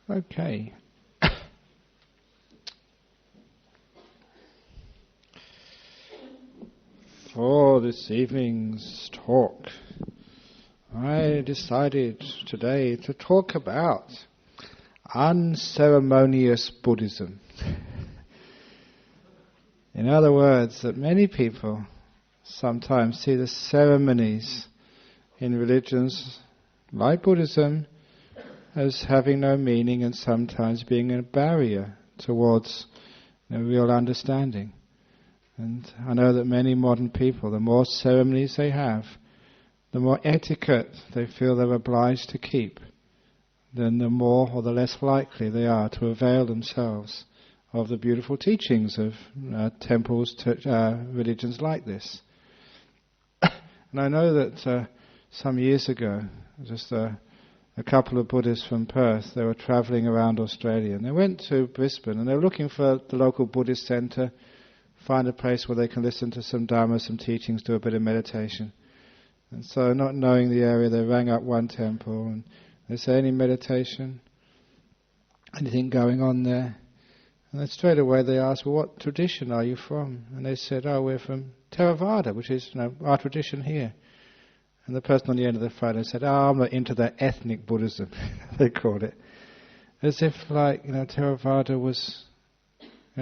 Okay. For this evening's talk, I decided today to talk about unceremonious Buddhism. In other words, that many people sometimes see the ceremonies in religions like Buddhism as having no meaning and sometimes being a barrier towards real understanding. And I know that many modern people, the more ceremonies they have, the more etiquette they feel they're obliged to keep, then the more or the less likely they are to avail themselves of the beautiful teachings of temples, religions like this. And I know that some years ago, just a couple of Buddhists from Perth, they were travelling around Australia, and they went to Brisbane, and they were looking for the local Buddhist centre, find a place where they can listen to some Dharma, some teachings, do a bit of meditation. And so, not knowing the area, they rang up one temple, and they said, "Any meditation? Anything going on there?" And then straight away they asked, "Well, what tradition are you from?" And they said, "Oh, we're from Theravada, which is our tradition here." And the person on the end of the phone said, "Oh, I'm not into that ethnic Buddhism," they called it. As if Theravada was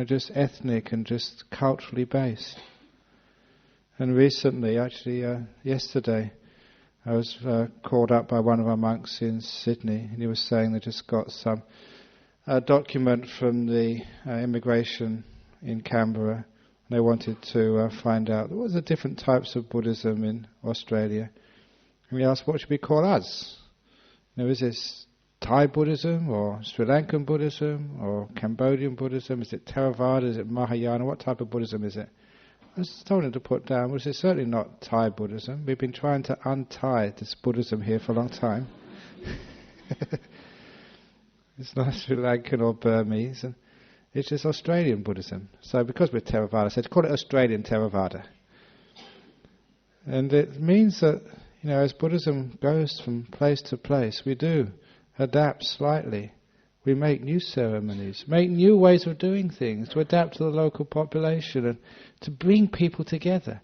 just ethnic and just culturally based. And recently, actually yesterday, I was called up by one of our monks in Sydney, and he was saying they just got some document from the immigration in Canberra, and they wanted to find out what was the different types of Buddhism in Australia. And we asked, what should we call us? Is this Thai Buddhism or Sri Lankan Buddhism or Cambodian Buddhism? Is it Theravada? Is it Mahayana? What type of Buddhism is it? I just told him to put down, which is certainly not Thai Buddhism. We've been trying to untie this Buddhism here for a long time. It's not Sri Lankan or Burmese, and it's just Australian Buddhism. So because we're Theravada, I said, call it Australian Theravada. And it means that, as Buddhism goes from place to place, we do adapt slightly. We make new ceremonies, make new ways of doing things to adapt to the local population and to bring people together.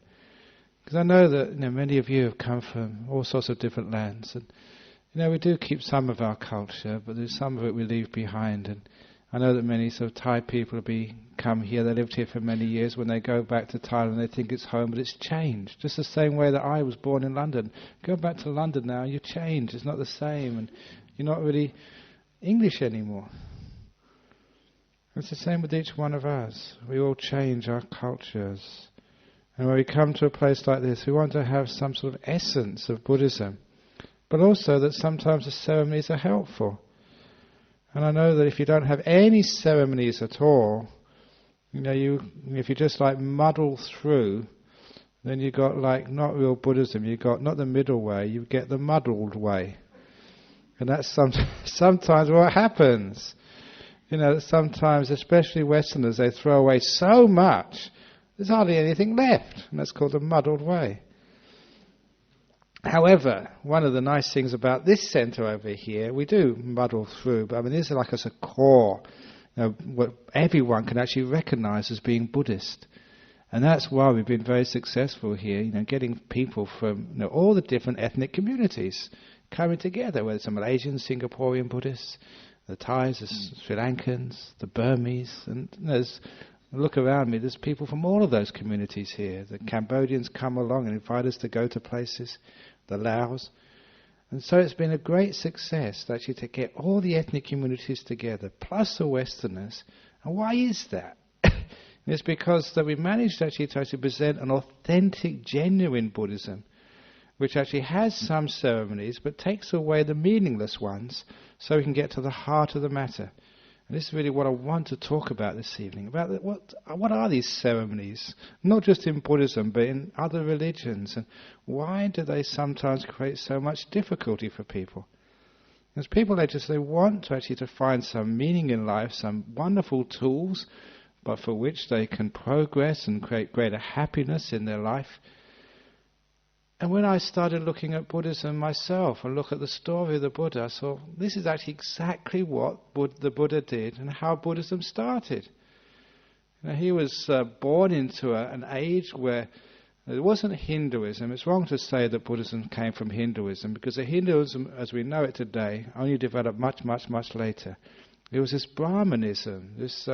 Because I know that many of you have come from all sorts of different lands, and we do keep some of our culture, but there's some of it we leave behind. And I know that many sort of Thai people come here, they lived here for many years. When they go back to Thailand, they think it's home, but it's changed. Just the same way that I was born in London. Go back to London now, you change. It's not the same, and you're not really English anymore. It's the same with each one of us. We all change our cultures. And when we come to a place like this, we want to have some sort of essence of Buddhism, but also that sometimes the ceremonies are helpful. And I know that if you don't have any ceremonies at all, if you just muddle through, then you got not real Buddhism. You got not the middle way, you get the muddled way. And that's sometimes what happens. Sometimes, especially Westerners, they throw away so much, there's hardly anything left. And that's called the muddled way. However, one of the nice things about this centre over here, we do muddle through, but this is as a core, what everyone can actually recognise as being Buddhist. And that's why we've been very successful here, getting people from all the different ethnic communities coming together, whether it's the Malaysians, Singaporean Buddhists, the Thais, the Sri Lankans, the Burmese, and look around me, there's people from all of those communities here. The Cambodians come along and invite us to go to places, the Laos. And so it's been a great success actually to get all the ethnic communities together, plus the Westerners. And why is that? It's because that we managed actually to present an authentic, genuine Buddhism, which actually has some ceremonies, but takes away the meaningless ones, so we can get to the heart of the matter. And this is really what I want to talk about this evening, about what are these ceremonies, not just in Buddhism, but in other religions, and why do they sometimes create so much difficulty for people? Because people, they want to actually to find some meaning in life, some wonderful tools, but for which they can progress and create greater happiness in their life. And when I started looking at Buddhism myself and look at the story of the Buddha, I saw this is actually exactly what the Buddha did and how Buddhism started. He was born into an age where it wasn't Hinduism. It's wrong to say that Buddhism came from Hinduism, because the Hinduism, as we know it today, only developed much, much, much later. It was this Brahmanism, this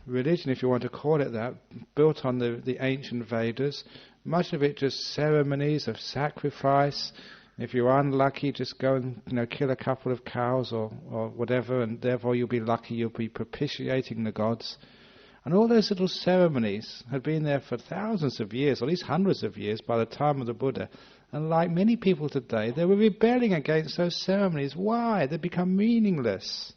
religion, if you want to call it that, built on the ancient Vedas. Much of it just ceremonies of sacrifice. If you're unlucky, just go and kill a couple of cows or whatever, and therefore you'll be lucky, you'll be propitiating the gods. And all those little ceremonies had been there for thousands of years, or at least hundreds of years by the time of the Buddha. And like many people today, they were rebelling against those ceremonies. Why? They become meaningless.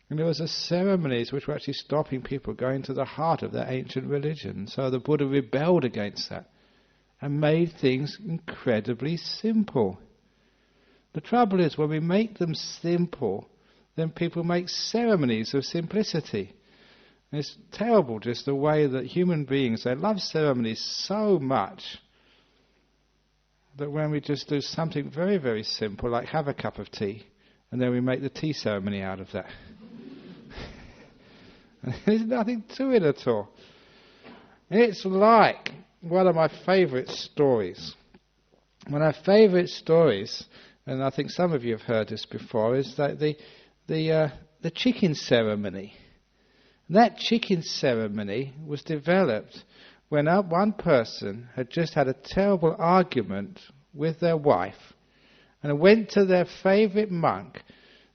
And there was the ceremonies which were actually stopping people going to the heart of their ancient religion. So the Buddha rebelled against that and made things incredibly simple. The trouble is, when we make them simple, then people make ceremonies of simplicity. And it's terrible just the way that human beings, they love ceremonies so much that when we just do something very, very simple, like have a cup of tea, and then we make the tea ceremony out of that. There's nothing to it at all. It's like one of my favourite stories. One of my favourite stories, and I think some of you have heard this before, is that the chicken ceremony. That chicken ceremony was developed when one person had just had a terrible argument with their wife and went to their favourite monk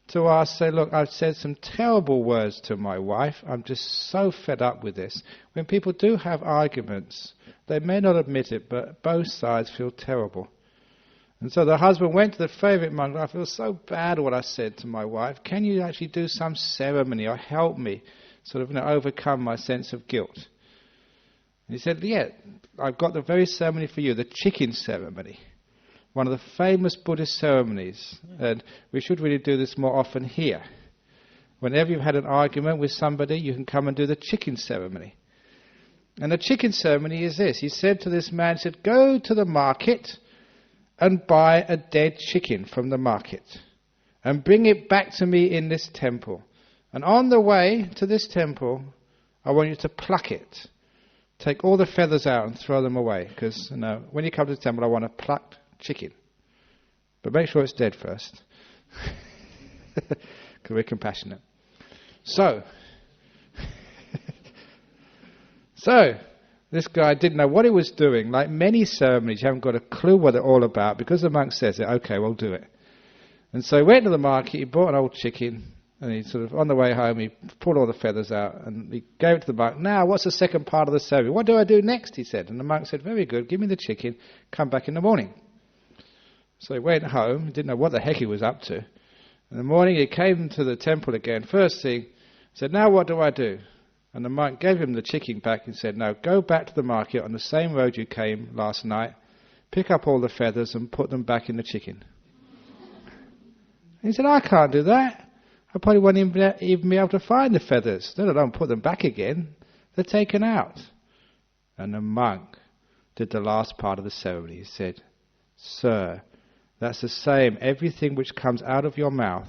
to ask, say, look, I've said some terrible words to my wife. I'm just so fed up with this. When people do have arguments, they may not admit it, but both sides feel terrible. And so the husband went to the favourite monk, I feel so bad what I said to my wife. Can you actually do some ceremony or help me sort of overcome my sense of guilt? And he said, yeah, I've got the very ceremony for you, the chicken ceremony. One of the famous Buddhist ceremonies, and we should really do this more often here. Whenever you've had an argument with somebody, you can come and do the chicken ceremony. And the chicken ceremony is this. He said to this man, he said, go to the market and buy a dead chicken from the market and bring it back to me in this temple. And on the way to this temple, I want you to pluck it. Take all the feathers out and throw them away, because when you come to the temple, I want a plucked chicken. But make sure it's dead first, because we're compassionate. So this guy didn't know what he was doing. Like many ceremonies, you haven't got a clue what they're all about. Because the monk says it, okay, we'll do it. And so he went to the market, he bought an old chicken, and he sort of, on the way home, he pulled all the feathers out, and he gave it to the monk. Now, what's the second part of the ceremony? What do I do next, he said. And the monk said, very good, give me the chicken, come back in the morning. So he went home, he didn't know what the heck he was up to. In the morning, he came to the temple again. First thing, he said, now what do I do? And the monk gave him the chicken back and said, no, go back to the market on the same road you came last night, pick up all the feathers and put them back in the chicken. He said, I can't do that. I probably won't even be able to find the feathers. Then I don't put them back again. They're taken out. And the monk did the last part of the ceremony. He said, sir, that's the same. Everything which comes out of your mouth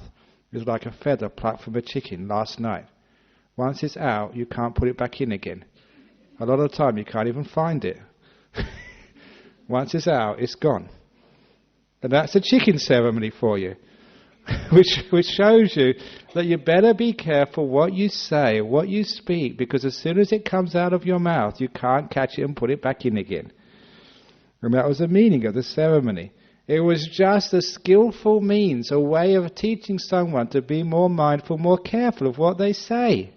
is like a feather plucked from a chicken last night. Once it's out, you can't put it back in again. A lot of the time, you can't even find it. Once it's out, it's gone. And that's a chicken ceremony for you. which shows you that you better be careful what you say, what you speak, because as soon as it comes out of your mouth, you can't catch it and put it back in again. And that was the meaning of the ceremony. It was just a skillful means, a way of teaching someone to be more mindful, more careful of what they say.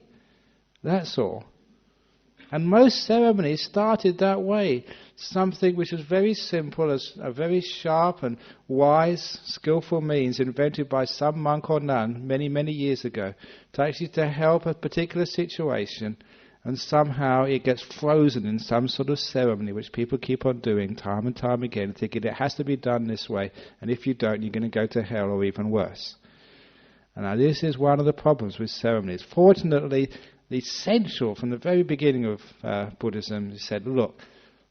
That's all. And most ceremonies started that way. Something which was very simple, as a very sharp and wise, skillful means invented by some monk or nun many, many years ago to help a particular situation, and somehow it gets frozen in some sort of ceremony which people keep on doing time and time again, thinking it has to be done this way, and if you don't, you're going to go to hell or even worse. And now this is one of the problems with ceremonies. Fortunately, the essential from the very beginning of Buddhism, he said, look,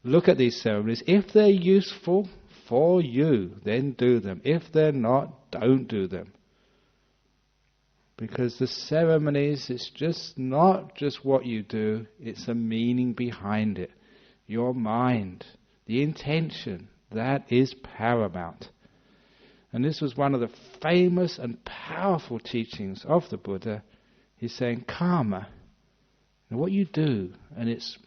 look at these ceremonies. If they're useful for you, then do them. If they're not, don't do them. Because the ceremonies, it's just not just what you do, it's the meaning behind it. Your mind, the intention, that is paramount. And this was one of the famous and powerful teachings of the Buddha. He's saying karma, and what you do, and its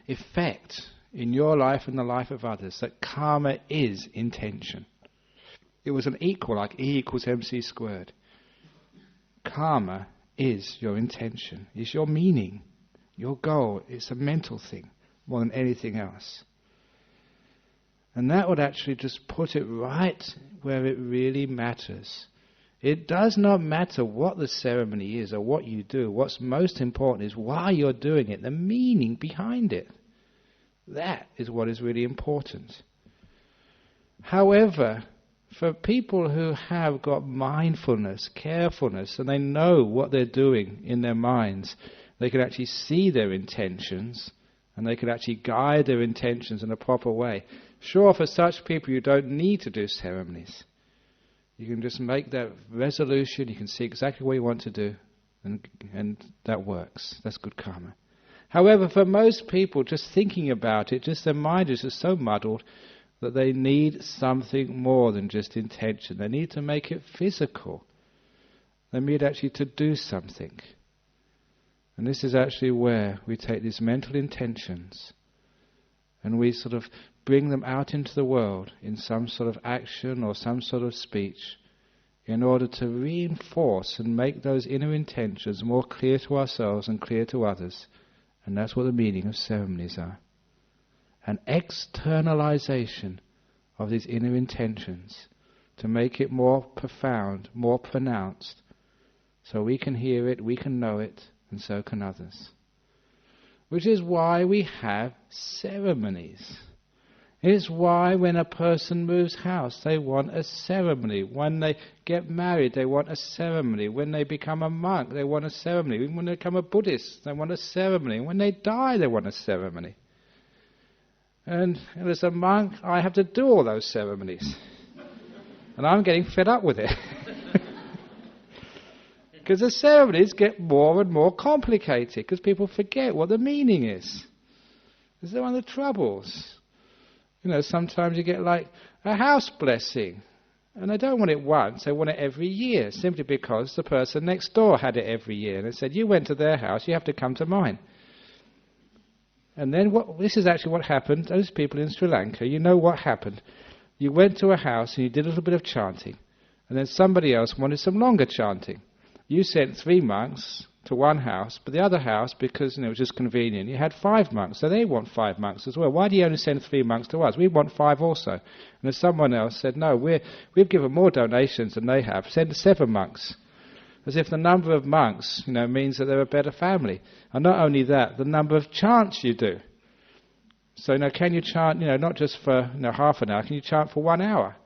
effect in your life and the life of others, that karma is intention. It was an equal, like E equals MC squared. Karma is your intention, is your meaning, your goal. It's a mental thing more than anything else. And that would actually just put it right where it really matters. It does not matter what the ceremony is or what you do. What's most important is why you're doing it, the meaning behind it. That is what is really important. However, for people who have got mindfulness, carefulness, and they know what they're doing in their minds, they can actually see their intentions, and they can actually guide their intentions in a proper way. Sure, for such people you don't need to do ceremonies. You can just make that resolution, you can see exactly what you want to do, and that works. That's good karma. However, for most people, just thinking about it, just their mind is just so muddled that they need something more than just intention. They need to make it physical. They need actually to do something. And this is actually where we take these mental intentions and we sort of bring them out into the world in some sort of action or some sort of speech in order to reinforce and make those inner intentions more clear to ourselves and clear to others. And that's what the meaning of ceremonies are. An externalization of these inner intentions to make it more profound, more pronounced, so we can hear it, we can know it, and so can others. Which is why we have ceremonies. It's why when a person moves house, they want a ceremony. When they get married, they want a ceremony. When they become a monk, they want a ceremony. When they become a Buddhist, they want a ceremony. When they die, they want a ceremony. And as a monk, I have to do all those ceremonies. And I'm getting fed up with it. Because the ceremonies get more and more complicated, because people forget what the meaning is. This is one of the troubles. You know, sometimes you get like a house blessing, and they don't want it once, they want it every year, simply because the person next door had it every year. And they said, you went to their house, you have to come to mine. And then this is actually what happened, those people in Sri Lanka, you know what happened. You went to a house and you did a little bit of chanting, and then somebody else wanted some longer chanting. You sent 3 monks to one house, but the other house, because it was just convenient, you had 5 monks, so they want 5 monks as well. Why do you only send 3 monks to us? We want 5 also. And then someone else said, no, we've given more donations than they have. Send 7 monks. As if the number of monks, means that they're a better family. And not only that, the number of chants you do. So, can you chant, not just for half an hour, can you chant for 1 hour?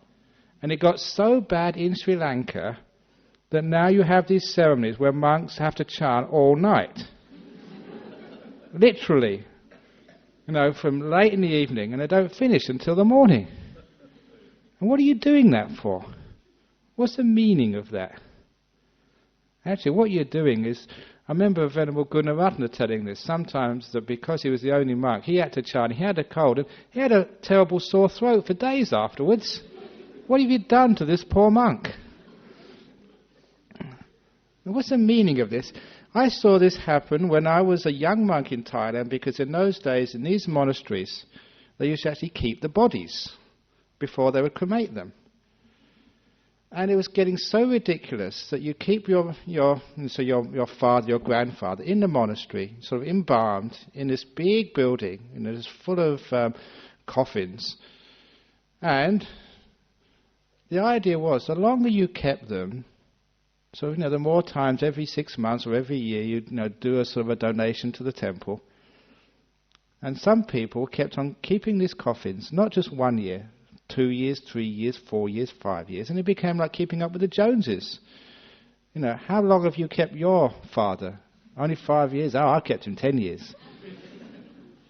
And it got so bad in Sri Lanka that now you have these ceremonies where monks have to chant all night. Literally. From late in the evening, and they don't finish until the morning. And what are you doing that for? What's the meaning of that? Actually, what you're doing is, I remember Venerable Gunaratana telling this, sometimes that because he was the only monk, he had to chant, he had a cold, and he had a terrible sore throat for days afterwards. What have you done to this poor monk? What's the meaning of this? I saw this happen when I was a young monk in Thailand, because in those days, in these monasteries, they used to actually keep the bodies before they would cremate them. And it was getting so ridiculous that you keep your father, your grandfather, in the monastery, sort of embalmed in this big building, it's full of coffins. And the idea was, the longer you kept them, so, the more times every 6 months or every year you do a sort of a donation to the temple. And some people kept on keeping these coffins, not just 1 year, 2 years, 3 years, 4 years, 5 years. And it became like keeping up with the Joneses. How long have you kept your father? Only 5 years? Oh, I kept him 10 years.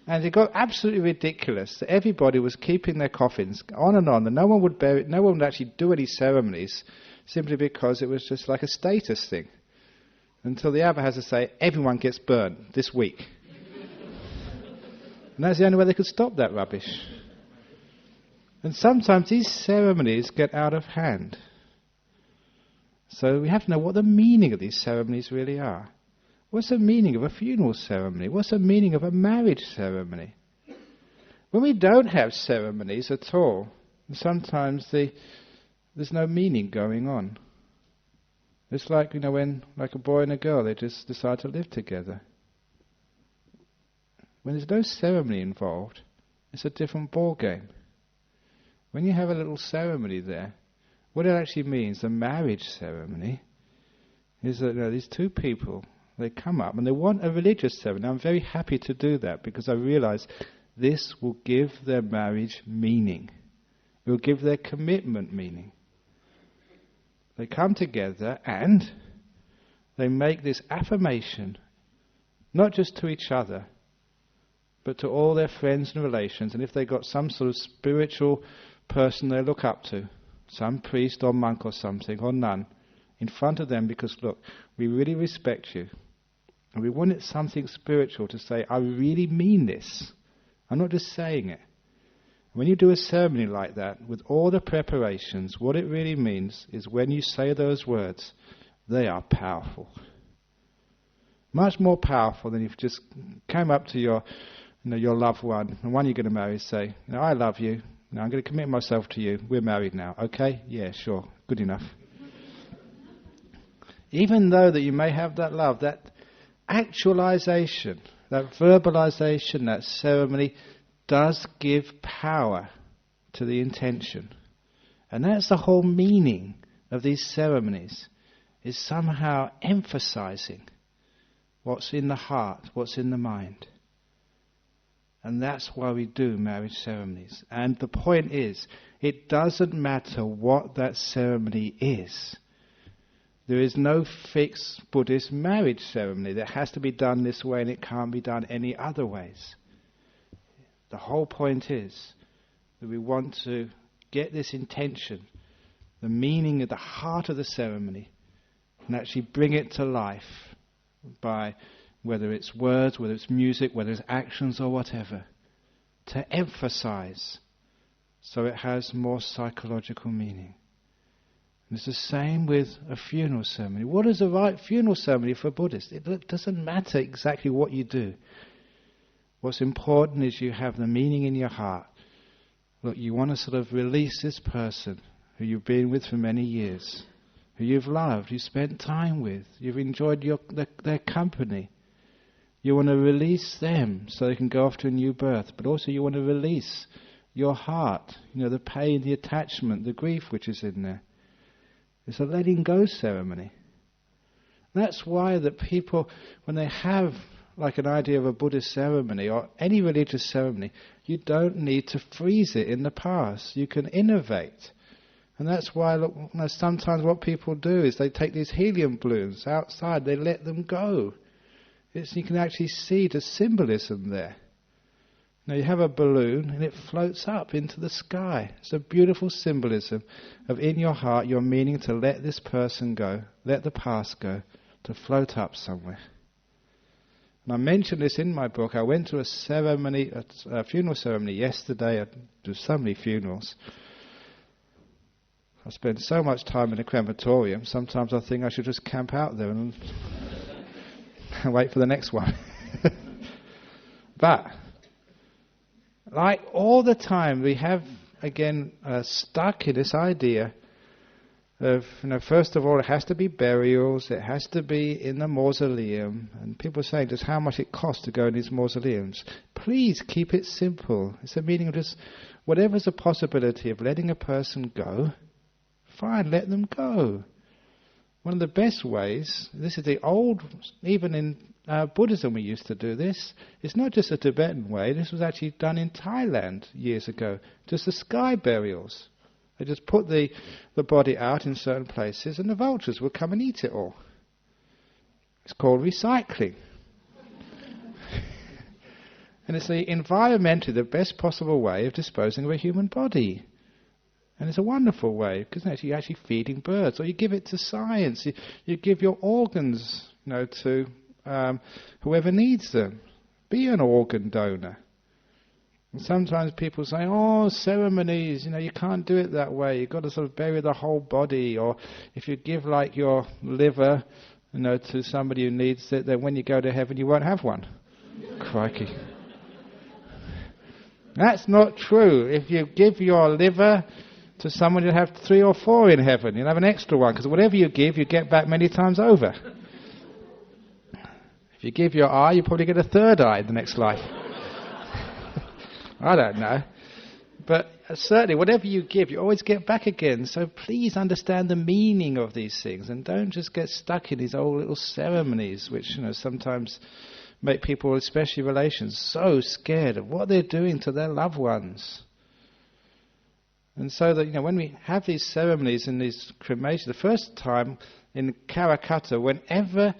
And it got absolutely ridiculous that everybody was keeping their coffins on, and no one would bury it, no one would actually do any ceremonies, simply because it was just like a status thing. Until the abbot has to say, everyone gets burnt this week. And that's the only way they could stop that rubbish. And sometimes these ceremonies get out of hand. So we have to know what the meaning of these ceremonies really are. What's the meaning of a funeral ceremony? What's the meaning of a marriage ceremony? When we don't have ceremonies at all, sometimes there's no meaning going on. It's like, when like a boy and a girl, they just decide to live together. When there's no ceremony involved, it's a different ball game. When you have a little ceremony there, what it actually means, the marriage ceremony, is that these two people, they come up and they want a religious ceremony. I'm very happy to do that because I realize this will give their marriage meaning. It will give their commitment meaning. They come together and they make this affirmation, not just to each other, but to all their friends and relations. And if they've got some sort of spiritual person they look up to, some priest or monk or something, or nun, in front of them, because look, we really respect you. And we want it something spiritual to say, I really mean this. I'm not just saying it. When you do a ceremony like that, with all the preparations, what it really means is when you say those words, they are powerful. Much more powerful than if you just came up to your loved one, and one you're going to marry, say, I love you. Now I'm going to commit myself to you. We're married now. Okay? Yeah, sure. Good enough. Even though that you may have that love, that actualization, that verbalization, that ceremony does give power to the intention. And that's the whole meaning of these ceremonies, is somehow emphasizing what's in the heart, what's in the mind. And that's why we do marriage ceremonies. And the point is, it doesn't matter what that ceremony is. There is no fixed Buddhist marriage ceremony that has to be done this way and it can't be done any other ways. The whole point is that we want to get this intention, the meaning of the heart of the ceremony, and actually bring it to life by whether it's words, whether it's music, whether it's actions or whatever, to emphasize so it has more psychological meaning. And it's the same with a funeral ceremony. What is the right funeral ceremony for Buddhists? It doesn't matter exactly what you do. What's important is you have the meaning in your heart. Look, you want to sort of release this person who you've been with for many years, who you've loved, you spent time with, you've enjoyed their company. You want to release them so they can go off to a new birth, but also you want to release your heart, the pain, the attachment, the grief which is in there. It's a letting go ceremony. That's why that people, when they have like an idea of a Buddhist ceremony or any religious ceremony, you don't need to freeze it in the past. You can innovate. And that's why, look, sometimes what people do is they take these helium balloons outside, they let them go. You can actually see the symbolism there. Now you have a balloon and it floats up into the sky. It's a beautiful symbolism of in your heart your meaning to let this person go, let the past go, to float up somewhere. And I mentioned this in my book. I went to a funeral ceremony yesterday. I do so many funerals. I spend so much time in a crematorium. Sometimes I think I should just camp out there and wait for the next one. But, like all the time, we have, again, stuck in this idea of, first of all, it has to be burials, it has to be in the mausoleum. And people are saying just how much it costs to go in these mausoleums. Please keep it simple. It's the meaning of just, whatever's a possibility of letting a person go, fine, let them go. One of the best ways, this is the old, even in Buddhism we used to do this, it's not just a Tibetan way, this was actually done in Thailand years ago, just the sky burials. They just put the body out in certain places and the vultures would come and eat it all. It's called recycling. And it's environmentally the best possible way of disposing of a human body. And it's a wonderful way, because you're actually feeding birds. Or you give it to science. You give your organs, to whoever needs them. Be an organ donor. And sometimes people say, ceremonies, you can't do it that way. You've got to sort of bury the whole body. Or if you give like your liver, to somebody who needs it, then when you go to heaven you won't have one. Crikey. That's not true. If you give your liver to someone, you'll have 3 or 4 in heaven. You'll have an extra one, because whatever you give, you get back many times over. If you give your eye, you probably get a 3rd eye in the next life. I don't know. But certainly, whatever you give, you always get back again. So please understand the meaning of these things, and don't just get stuck in these old little ceremonies, which sometimes make people, especially relations, so scared of what they're doing to their loved ones. And so that when we have these ceremonies and these cremations, the first time in Karakata, whenever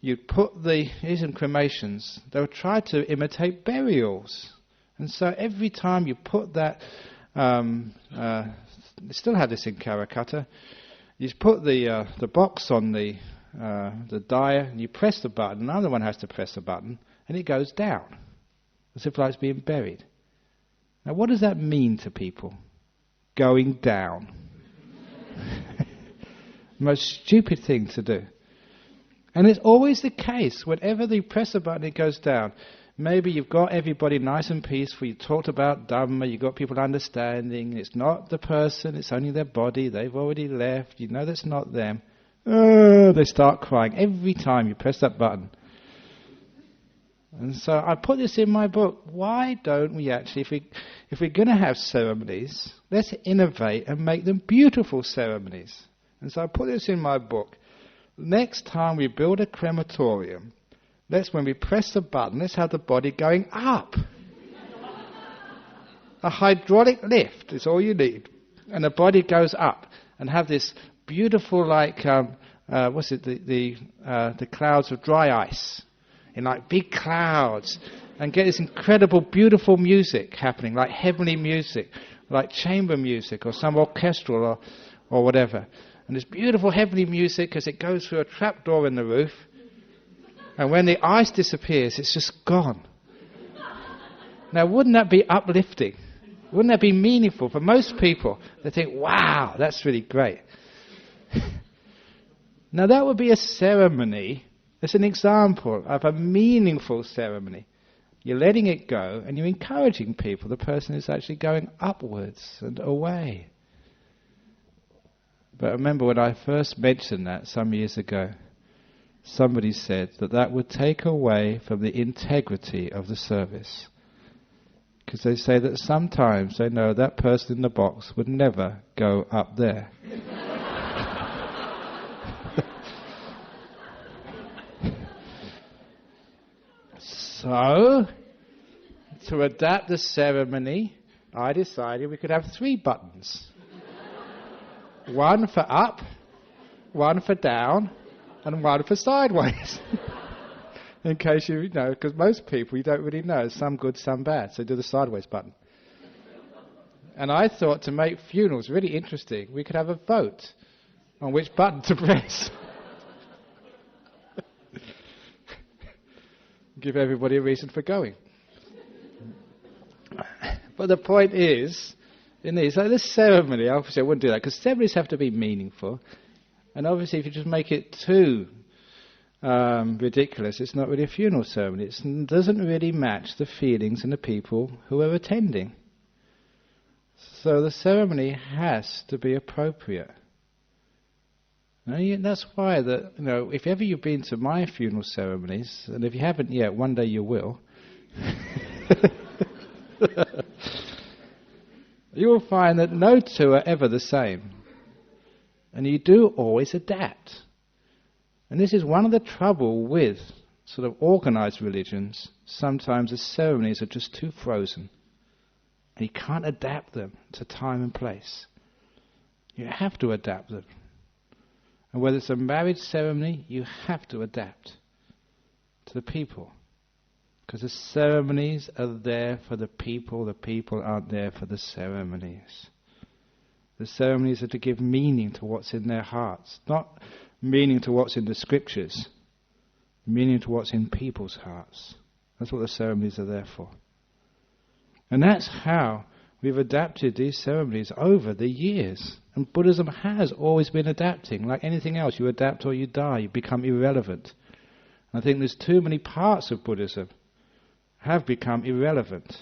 you put these in cremations, they would try to imitate burials. And so every time you put that, they still have this in Karakata, you put the box on the dyer, and you press the button, another one has to press the button, and it goes down, as if like it's being buried. Now what does that mean to people? Going down. Most stupid thing to do. And it's always the case, whenever you press the button it goes down. Maybe you've got everybody nice and peaceful, you talked about Dharma, you've got people understanding, it's not the person, it's only their body, they've already left, that's not them. They start crying every time you press that button. And so I put this in my book. Why don't we actually, if we're going to have ceremonies, let's innovate and make them beautiful ceremonies. And so I put this in my book. Next time we build a crematorium, when we press the button, let's have the body going up. A hydraulic lift is all you need. And the body goes up. And have this beautiful, the clouds of dry ice. In like big clouds. And get this incredible, beautiful music happening, like heavenly music, like chamber music or some orchestral or whatever. And this beautiful heavenly music as it goes through a trapdoor in the roof. And when the ice disappears, it's just gone. Now, wouldn't that be uplifting? Wouldn't that be meaningful? For most people, they think, wow, that's really great. Now, that would be a ceremony. It's an example of a meaningful ceremony. You're letting it go, and you're encouraging people. The person is actually going upwards and away. But I remember when I first mentioned that some years ago, somebody said that would take away from the integrity of the service. Because they say that sometimes they know that person in the box would never go up there. So, to adapt the ceremony, I decided we could have 3 buttons. One for up, one for down, and one for sideways. In case you know, because most people you don't really know, some good, some bad, so do the sideways button. And I thought to make funerals really interesting, we could have a vote on which button to press. Give everybody a reason for going. But the point is, this ceremony, obviously I wouldn't do that, because ceremonies have to be meaningful. And obviously if you just make it too ridiculous, it's not really a funeral ceremony. It doesn't really match the feelings and the people who are attending. So the ceremony has to be appropriate. And that's why if ever you've been to my funeral ceremonies, and if you haven't yet, one day you will, you will find that no two are ever the same. And you do always adapt. And this is one of the trouble with sort of organized religions. Sometimes the ceremonies are just too frozen. And you can't adapt them to time and place. You have to adapt them. And whether it's a marriage ceremony, you have to adapt to the people. Because the ceremonies are there for the people aren't there for the ceremonies. The ceremonies are to give meaning to what's in their hearts, not meaning to what's in the scriptures, meaning to what's in people's hearts. That's what the ceremonies are there for. And that's how we've adapted these ceremonies over the years. And Buddhism has always been adapting. Like anything else, you adapt or you die, you become irrelevant. And I think there's too many parts of Buddhism have become irrelevant.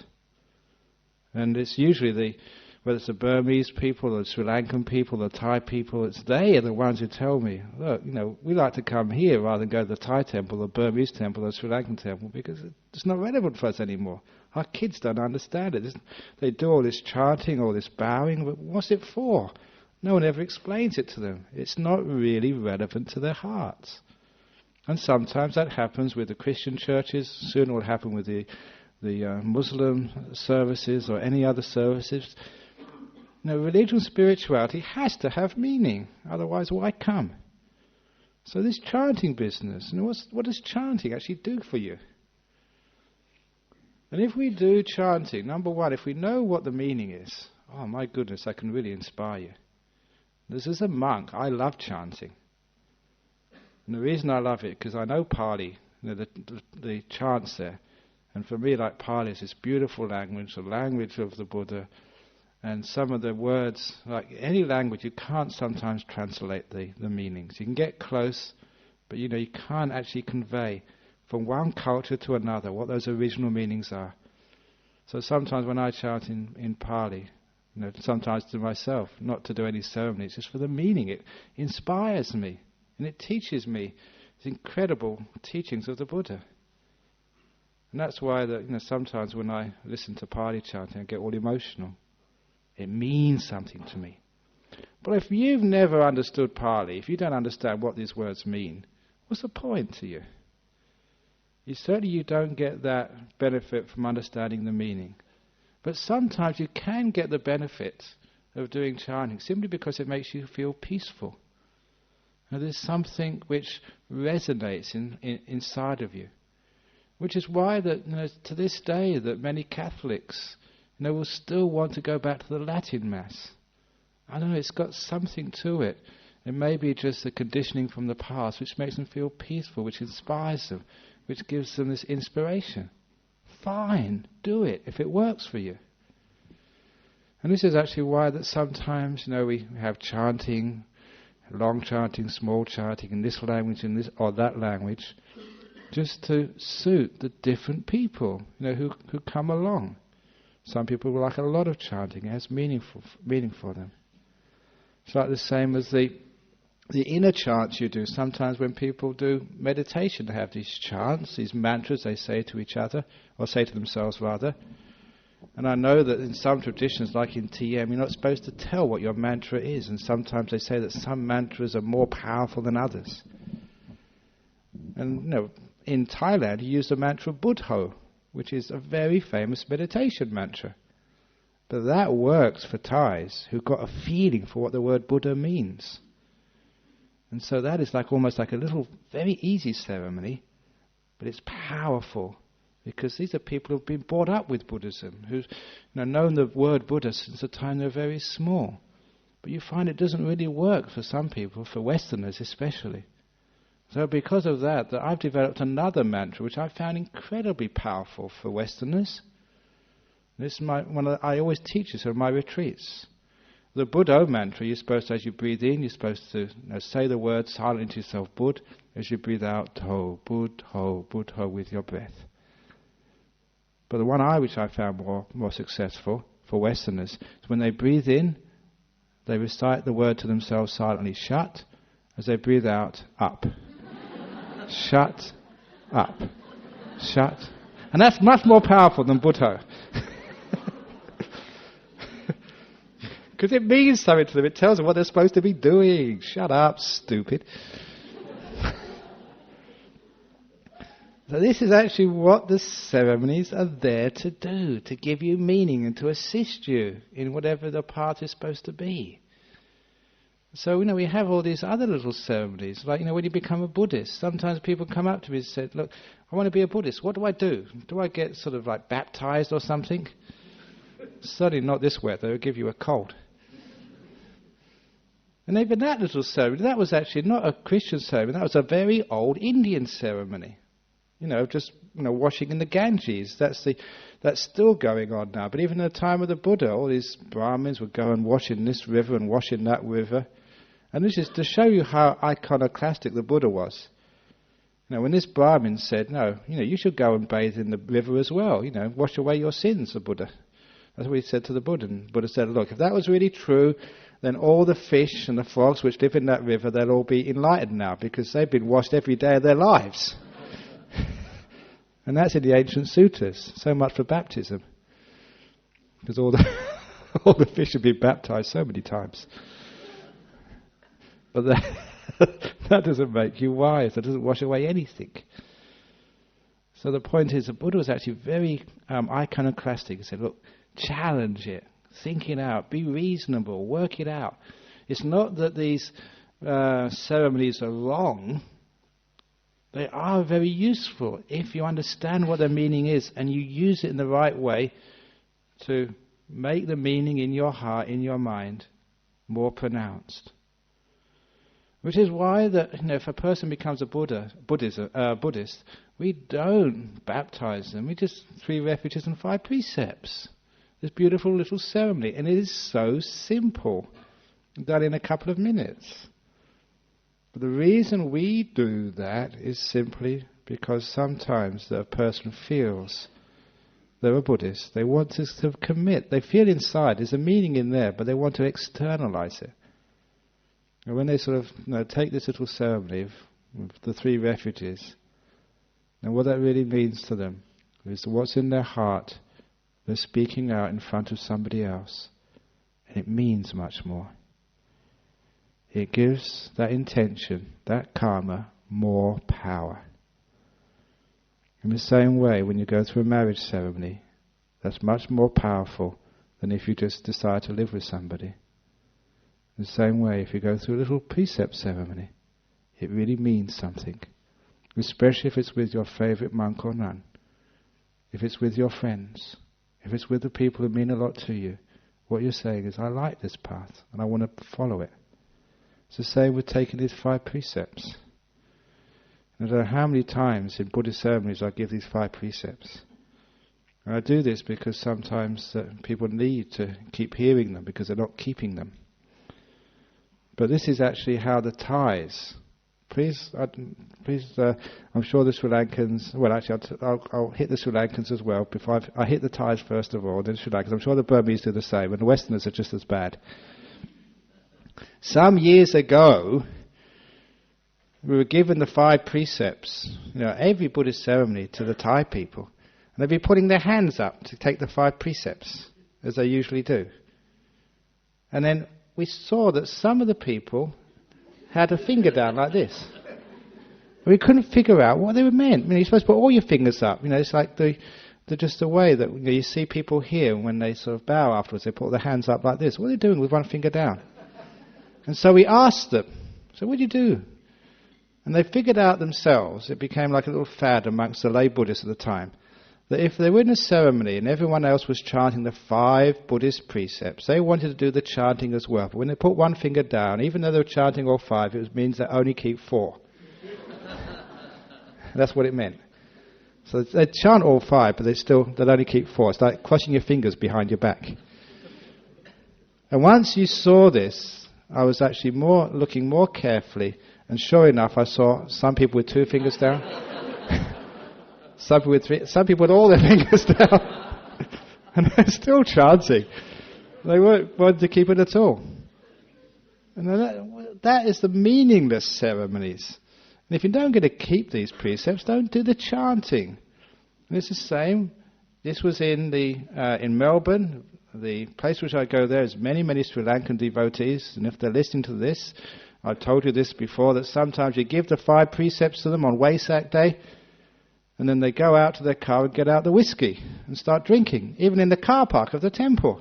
And it's usually whether it's the Burmese people, or the Sri Lankan people, the Thai people, they are the ones who tell me, look, we like to come here rather than go to the Thai temple, the Burmese temple, or the Sri Lankan temple, because it's not relevant for us anymore. Our kids don't understand it. They do all this chanting, all this bowing, but what's it for? No one ever explains it to them. It's not really relevant to their hearts. And sometimes that happens with the Christian churches, soon it will happen with the Muslim services or any other services. Religion and spirituality has to have meaning, otherwise why come? So this chanting business, what does chanting actually do for you? And if we do chanting, number one, if we know what the meaning is, oh my goodness, I can really inspire you. As a monk, I love chanting. And the reason I love it, because I know Pali, the chants there. And for me, like Pali is this beautiful language, the language of the Buddha. And some of the words, like any language, you can't sometimes translate the meanings. You can get close, but you can't actually convey from one culture to another what those original meanings are. So sometimes when I chant in Pali, sometimes to myself, not to do any ceremony, it's just for the meaning. It inspires me, and it teaches me these incredible teachings of the Buddha. And that's why sometimes when I listen to Pali chanting, I get all emotional. It means something to me. But if you've never understood Pali, if you don't understand what these words mean, what's the point to you? You don't get that benefit from understanding the meaning. But sometimes you can get the benefit of doing chanting simply because it makes you feel peaceful. There's something which resonates inside of you. Which is why to this day that many Catholics will still want to go back to the Latin Mass. I don't know, it's got something to it. It may be just the conditioning from the past which makes them feel peaceful, which inspires them, which gives them this inspiration. Fine, do it if it works for you. And this is actually why that sometimes we have chanting, long chanting, small chanting, in this language, in this or that language, just to suit the different people who come along. Some people will like a lot of chanting. It has meaning for them. It's like the same as the inner chants you do. Sometimes when people do meditation, they have these chants, these mantras they say to each other, or say to themselves rather. And I know that in some traditions, like in TM, you're not supposed to tell what your mantra is. And sometimes they say that some mantras are more powerful than others. And in Thailand, you use the mantra Buddho, which is a very famous meditation mantra. But that works for Thais who've got a feeling for what the word Buddha means. And so that is almost like a little, very easy ceremony, but it's powerful because these are people who've been brought up with Buddhism, who've known the word Buddha since the time they're very small. But you find it doesn't really work for some people, for Westerners especially. So because of that, I've developed another mantra which I found incredibly powerful for Westerners. This is I always teach this at my retreats. The Buddho mantra, you're supposed to, as you breathe in, you're supposed to say the word silently to yourself, Bud. As you breathe out, Ho, Bud, Ho, with your breath. But the one which I found more successful for Westerners is when they breathe in, they recite the word to themselves silently, shut. As they breathe out, up. Shut, up. Shut. And that's much more powerful than Buddho. Because it means something to them. It tells them what they're supposed to be doing. Shut up, stupid. So this is actually what the ceremonies are there to do, to give you meaning and to assist you in whatever the path is supposed to be. So, we have all these other little ceremonies, like, when you become a Buddhist, sometimes people come up to me and say, look, I want to be a Buddhist, what do I do? Do I get sort of like baptized or something? Certainly not this weather, it'll give you a cold. And even that little ceremony, that was actually not a Christian ceremony, that was a very old Indian ceremony. Washing in the Ganges, that's still going on now. But even in the time of the Buddha, all these Brahmins would go and wash in this river and wash in that river. And this is to show you how iconoclastic the Buddha was. When this Brahmin said, no, you should go and bathe in the river as well, wash away your sins, the Buddha. That's what he said to the Buddha. And the Buddha said, look, if that was really true, then all the fish and the frogs which live in that river, they'll all be enlightened now, because they've been washed every day of their lives. And that's in the ancient sutras. So much for baptism. Because all the fish have been baptized so many times. But that doesn't make you wise. That doesn't wash away anything. So the point is, the Buddha was actually very iconoclastic. He said, look, challenge it. Think it out. Be reasonable. Work it out. It's not that these ceremonies are wrong. They are very useful if you understand what their meaning is and you use it in the right way to make the meaning in your heart, in your mind, more pronounced. Which is why if a person becomes a Buddhist, we don't baptize them. We just 3 refuges and 5 precepts. This beautiful little ceremony, and it is so simple, done in a couple of minutes. But the reason we do that is simply because sometimes a person feels they're a Buddhist. They want to sort of commit. They feel inside there's a meaning in there, but they want to externalize it. And when they sort of take this little ceremony of the 3 refuges, and what that really means to them is what's in their heart, they're speaking out in front of somebody else, and it means much more. It gives that intention, that karma, more power. In the same way, when you go through a marriage ceremony, that's much more powerful than if you just decide to live with somebody. In the same way, if you go through a little precept ceremony, it really means something. Especially if it's with your favorite monk or nun. If it's with your friends. If it's with the people who mean a lot to you. What you're saying is, I like this path and I want to follow it. It's the same with taking these 5 precepts. I don't know how many times in Buddhist ceremonies I give these 5 precepts. And I do this because sometimes people need to keep hearing them because they're not keeping them. But this is actually how the ties. Please, I'm sure the Sri Lankans. Well, actually, I'll hit the Sri Lankans as well. Before I hit the Thais first of all, then Sri Lankans. I'm sure the Burmese do the same, and the Westerners are just as bad. Some years ago, we were given the 5 precepts. Every Buddhist ceremony to the Thai people, and they'd be putting their hands up to take the 5 precepts, as they usually do. And then we saw that some of the people had a finger down like this. We couldn't figure out what they meant. You're supposed to put all your fingers up. It's like just the way that you see people here when they sort of bow afterwards. They put their hands up like this. What are they doing with one finger down? And so we asked them, so what do you do? And they figured out themselves, it became like a little fad amongst the lay Buddhists at the time, that if they were in a ceremony and everyone else was chanting the 5 Buddhist precepts, they wanted to do the chanting as well. But when they put one finger down, even though they were chanting all 5, it means they only keep 4. That's what it meant. So they'd chant all 5, but they'd only keep 4. It's like crossing your fingers behind your back. And once you saw this, I was actually looking more carefully, and sure enough, I saw some people with 2 fingers down. Some people with 3, some people with all their fingers down. And they're still chanting. They weren't wanting to keep it at all. And that is the meaningless ceremonies. And if you don't get to keep these precepts, don't do the chanting. And it's the same. This was in Melbourne. The place which I go there is many, many Sri Lankan devotees. And if they're listening to this, I've told you this before, that sometimes you give the 5 precepts to them on Wesak Day, and then they go out to their car and get out the whiskey and start drinking, even in the car park of the temple.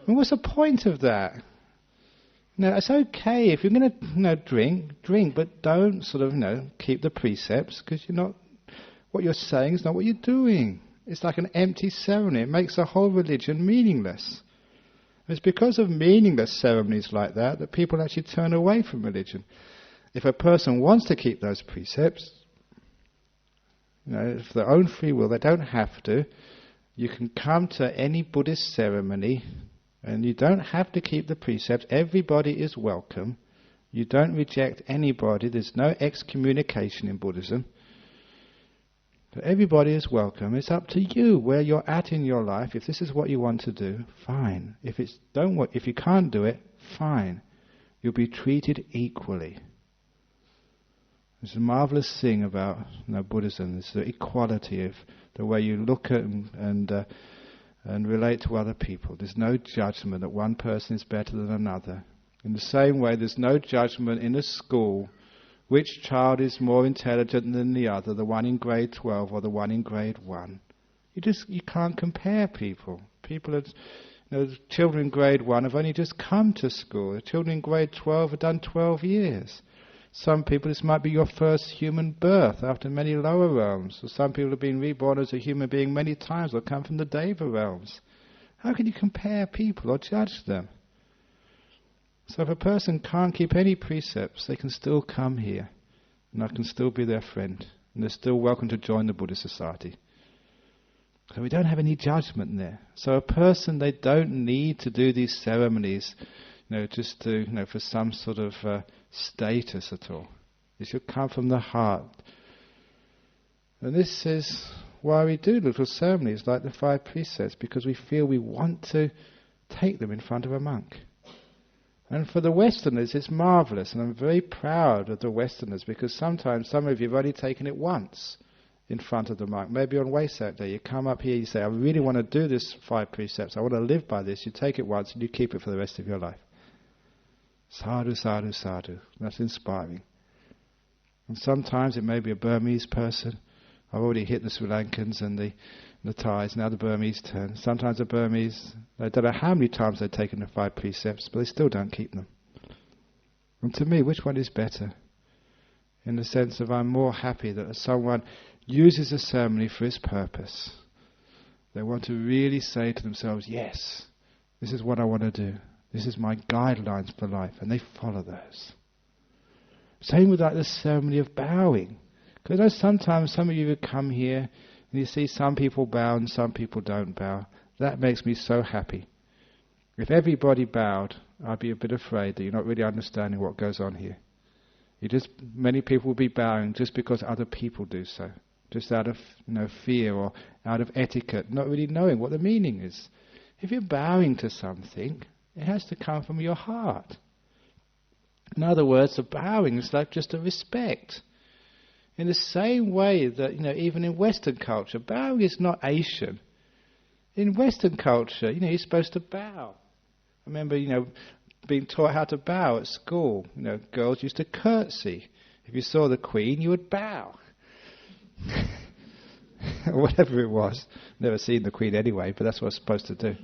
What's the point of that? It's okay if you're going to drink, but don't sort of keep the precepts, because you're not. What you're saying is not what you're doing. It's like an empty ceremony. It makes the whole religion meaningless. It's because of meaningless ceremonies like that that people actually turn away from religion. If a person wants to keep those precepts, for their own free will, they don't have to. You can come to any Buddhist ceremony, and you don't have to keep the precepts. Everybody is welcome. You don't reject anybody. There's no excommunication in Buddhism. So everybody is welcome. It's up to you where you're at in your life. If this is what you want to do, fine. If you can't do it, fine. You'll be treated equally. There's a marvelous thing about Buddhism. It's the equality of the way you look at and relate to other people. There's no judgment that one person is better than another. In the same way, there's no judgment in a school which child is more intelligent than the other, the one in grade 12 or the one in grade 1. You can't compare people. Children in grade 1 have only just come to school. The children in grade 12 have done 12 years. Some people, this might be your first human birth after many lower realms. Or some people have been reborn as a human being many times or come from the Deva realms. How can you compare people or judge them? So if a person can't keep any precepts, they can still come here, and I can still be their friend, and they're still welcome to join the Buddhist society. So we don't have any judgment there. So a person, they don't need to do these ceremonies, just to, for some sort of status at all. It should come from the heart. And this is why we do little ceremonies like the 5 precepts, because we feel we want to take them in front of a monk. And for the Westerners, it's marvellous, and I'm very proud of the Westerners, because sometimes some of you have only taken it once in front of the monk. Maybe on Wesak Day, you come up here, you say, I really want to do this 5 precepts, I want to live by this. You take it once and you keep it for the rest of your life. Sadhu, sadhu, sadhu. That's inspiring. And sometimes it may be a Burmese person. I've already hit the Sri Lankans and the Thais, now the Burmese turn. Sometimes the Burmese, I don't know how many times they've taken the 5 precepts, but they still don't keep them. And to me, which one is better? In the sense of I'm more happy that someone uses a ceremony for its purpose. They want to really say to themselves, yes, this is what I want to do. This is my guidelines for life, and they follow those. Same with the ceremony of bowing. Because I know sometimes some of you would come here and you see some people bow and some people don't bow. That makes me so happy. If everybody bowed, I'd be a bit afraid that you're not really understanding what goes on here. Many people will be bowing just because other people do so. Just out of fear or out of etiquette, not really knowing what the meaning is. If you're bowing to something, it has to come from your heart. In other words, the bowing is like just a respect. In the same way that, even in Western culture, bowing is not Asian. In Western culture, you're supposed to bow. I remember, being taught how to bow at school. Girls used to curtsy. If you saw the Queen, you would bow. Or whatever it was. Never seen the Queen anyway, but that's what I was supposed to do.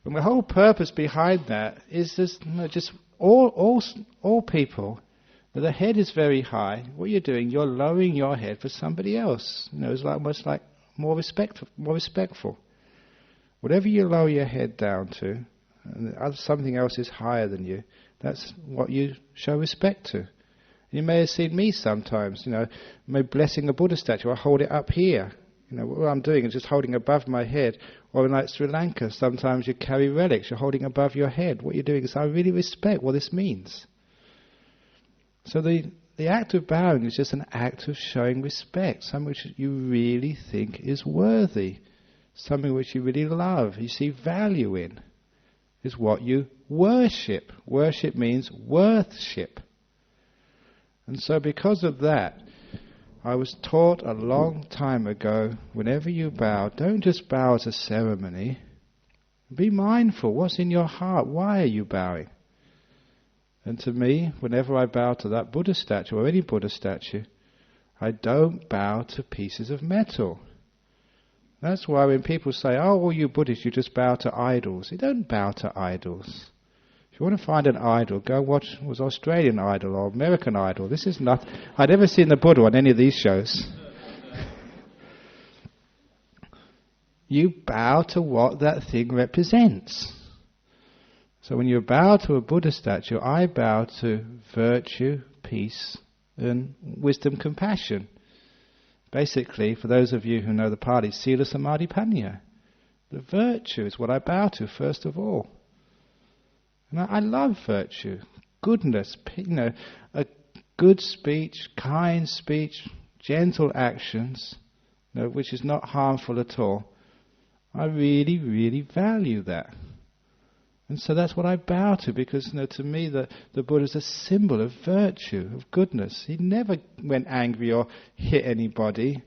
And the whole purpose behind that is just all people. The head is very high. What you're doing, you're lowering your head for somebody else. It's almost like more respectful. Whatever you lower your head down to, and something else is higher than you, that's what you show respect to. You may have seen me sometimes, maybe blessing a Buddha statue. I hold it up here. What I'm doing is just holding above my head. Or in Sri Lanka, sometimes you carry relics. You're holding above your head. What you're doing is I really respect what this means. So the act of bowing is just an act of showing respect, something which you really think is worthy, something which you really love, you see value in, is what you worship. Worship means worthship. And so because of that, I was taught a long time ago, whenever you bow, don't just bow as a ceremony. Be mindful, what's in your heart? Why are you bowing? And to me, whenever I bow to that Buddha statue or any Buddha statue, I don't bow to pieces of metal. That's why when people say, oh, well, you Buddhists, you just bow to idols. You don't bow to idols. If you want to find an idol, go watch was Australian Idol or American Idol. This is not... I'd never seen the Buddha on any of these shows. You bow to what that thing represents. So when you bow to a Buddha statue, I bow to virtue, peace, and wisdom, compassion. Basically, for those of you who know the Pali, Sila Samadhi Panya. The virtue is what I bow to first of all. And I love virtue, goodness, a good speech, kind speech, gentle actions, which is not harmful at all. I really, really value that. And so that's what I bow to, because to me the Buddha is a symbol of virtue, of goodness. He never went angry or hit anybody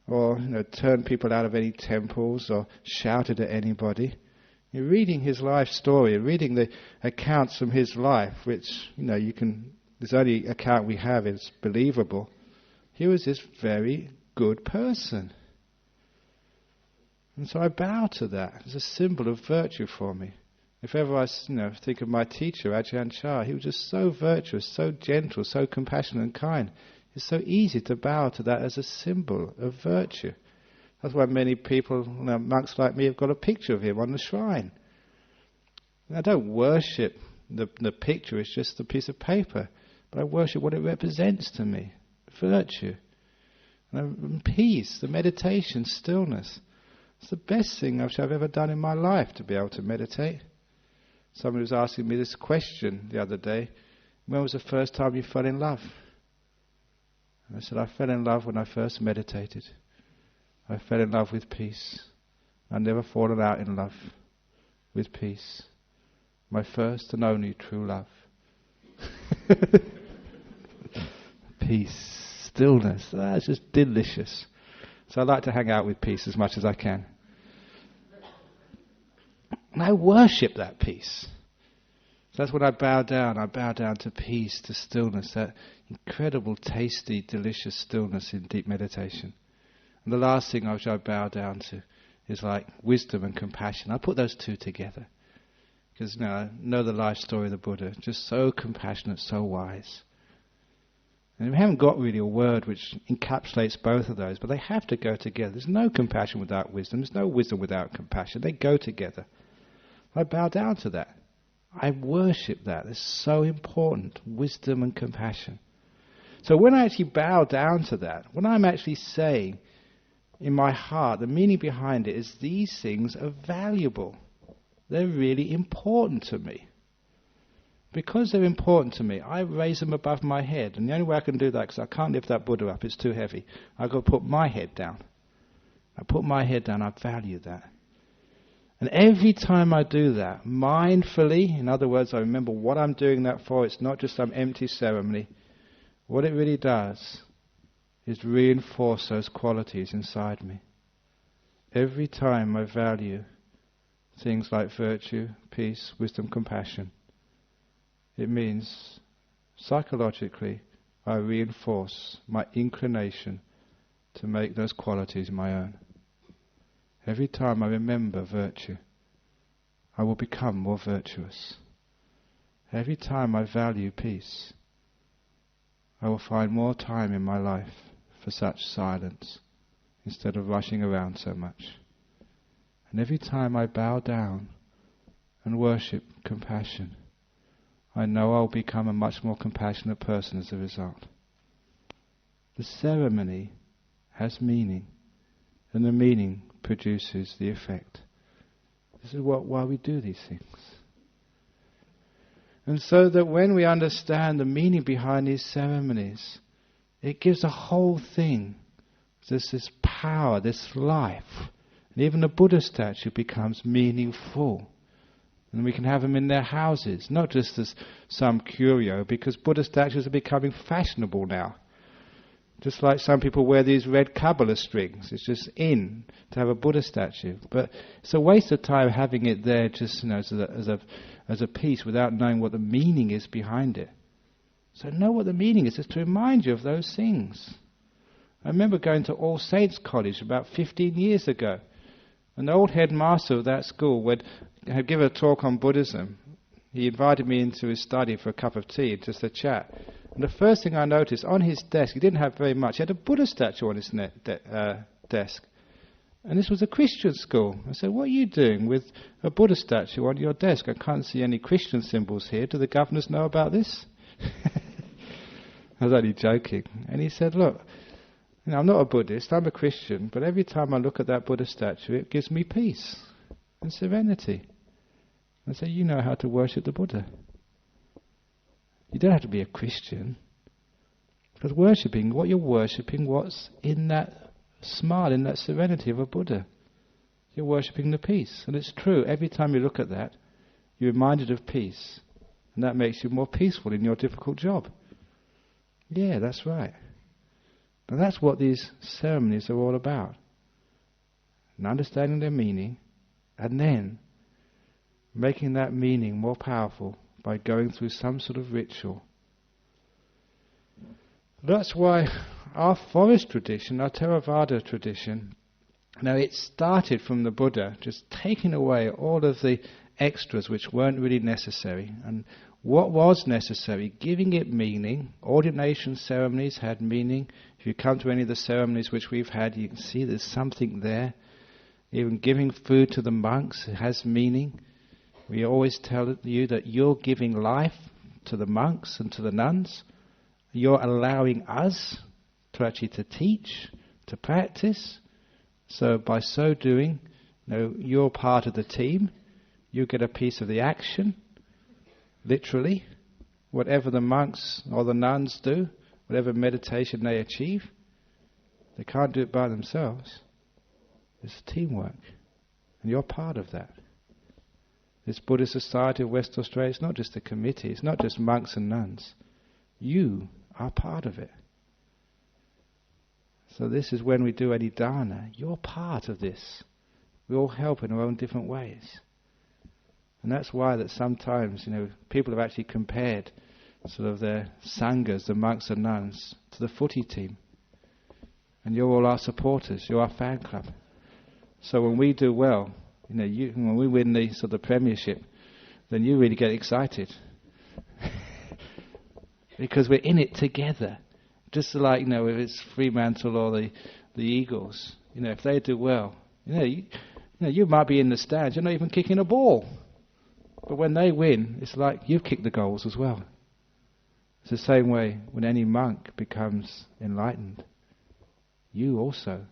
or turned people out of any temples or shouted at anybody. You're reading his life story, reading the accounts from his life, which there's only account we have is believable. He was this very good person. And so I bow to that as a symbol of virtue for me. If ever I think of my teacher, Ajahn Chah, he was just so virtuous, so gentle, so compassionate and kind. It's so easy to bow to that as a symbol of virtue. That's why many people, monks like me, have got a picture of him on the shrine. And I don't worship the picture, it's just a piece of paper. But I worship what it represents to me. Virtue. And peace, the meditation, stillness. It's the best thing I've ever done in my life, to be able to meditate. Someone was asking me this question the other day. When was the first time you fell in love? And I said, I fell in love when I first meditated. I fell in love with peace. I've never fallen out in love with peace. My first and only true love. Peace, stillness, it's just delicious. So I like to hang out with peace as much as I can. And I worship that peace. So that's when I bow down. I bow down to peace, to stillness, that incredible, tasty, delicious stillness in deep meditation. And the last thing I bow down to is like wisdom and compassion. I put those two together. Because I know the life story of the Buddha, just so compassionate, so wise. And we haven't got really a word which encapsulates both of those, but they have to go together. There's no compassion without wisdom. There's no wisdom without compassion. They go together. I bow down to that. I worship that. It's so important. Wisdom and compassion. So when I actually bow down to that, when I'm actually saying in my heart, the meaning behind it is these things are valuable. They're really important to me. Because they're important to me, I raise them above my head. And the only way I can do that, because I can't lift that Buddha up, it's too heavy, I've got to put my head down. I put my head down, I value that. And every time I do that, mindfully, in other words, I remember what I'm doing that for, it's not just some empty ceremony. What it really does is reinforce those qualities inside me. Every time I value things like virtue, peace, wisdom, compassion, it means psychologically I reinforce my inclination to make those qualities my own. Every time I remember virtue, I will become more virtuous. Every time I value peace, I will find more time in my life for such silence instead of rushing around so much. And every time I bow down and worship compassion, I know I'll become a much more compassionate person as a result. The ceremony has meaning, and the meaning produces the effect. This is why we do these things. And so that when we understand the meaning behind these ceremonies, it gives the whole thing this power, this life. And even the Buddha statue becomes meaningful. And we can have them in their houses, not just as some curio, because Buddha statues are becoming fashionable now. Just like some people wear these red Kabbalah strings. It's just in to have a Buddha statue. But it's a waste of time having it there just as a piece without knowing what the meaning is behind it. So know what the meaning is, just to remind you of those things. I remember going to All Saints College about 15 years ago. An old headmaster of that school would give a talk on Buddhism. He invited me into his study for a cup of tea, just a chat. And the first thing I noticed, on his desk, he didn't have very much. He had a Buddha statue on his desk. And this was a Christian school. I said, what are you doing with a Buddha statue on your desk? I can't see any Christian symbols here. Do the governors know about this? I was only joking. And he said, look, I'm not a Buddhist, I'm a Christian, but every time I look at that Buddha statue, it gives me peace and serenity. I said, you know how to worship the Buddha. You don't have to be a Christian. Because worshipping, what you're worshipping, what's in that smile, in that serenity of a Buddha. You're worshipping the peace. And it's true, every time you look at that, you're reminded of peace. And that makes you more peaceful in your difficult job. Yeah, that's right. And that's what these ceremonies are all about. And understanding their meaning, and then making that meaning more powerful by going through some sort of ritual. That's why our forest tradition, our Theravada tradition, now it started from the Buddha, just taking away all of the extras which weren't really necessary. And what was necessary, giving it meaning. Ordination ceremonies had meaning. If you come to any of the ceremonies which we've had, you can see there's something there. Even giving food to the monks, it has meaning. We always tell you that you're giving life to the monks and to the nuns. You're allowing us to teach, to practice. So by so doing, you're part of the team. You get a piece of the action, literally. Whatever the monks or the nuns do, whatever meditation they achieve, they can't do it by themselves. It's teamwork. And you're part of that. This Buddhist Society of West Australia, it's not just a committee, it's not just monks and nuns. You are part of it. So this is when we do any dana, you're part of this. We all help in our own different ways. And that's why that sometimes, people have actually compared sort of their sanghas, the monks and nuns, to the footy team. And you're all our supporters, you're our fan club. So when we do well, when we win the sort of premiership, then you really get excited. Because we're in it together. Just like, if it's Fremantle or the Eagles, if they do well, you might be in the stands, you're not even kicking a ball. But when they win, it's like you've kicked the goals as well. It's the same way when any monk becomes enlightened, you also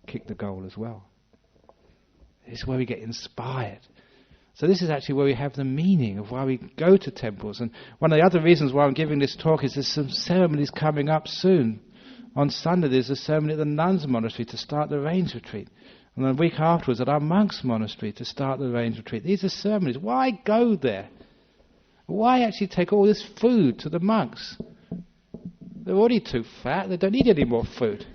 kick the goal as well. This is where we get inspired. So this is actually where we have the meaning of why we go to temples. And one of the other reasons why I'm giving this talk is there's some ceremonies coming up soon. On Sunday there's a ceremony at the nuns' monastery to start the rains retreat. And then a week afterwards at our monks' monastery to start the rains retreat. These are ceremonies. Why go there? Why actually take all this food to the monks? They're already too fat. They don't need any more food.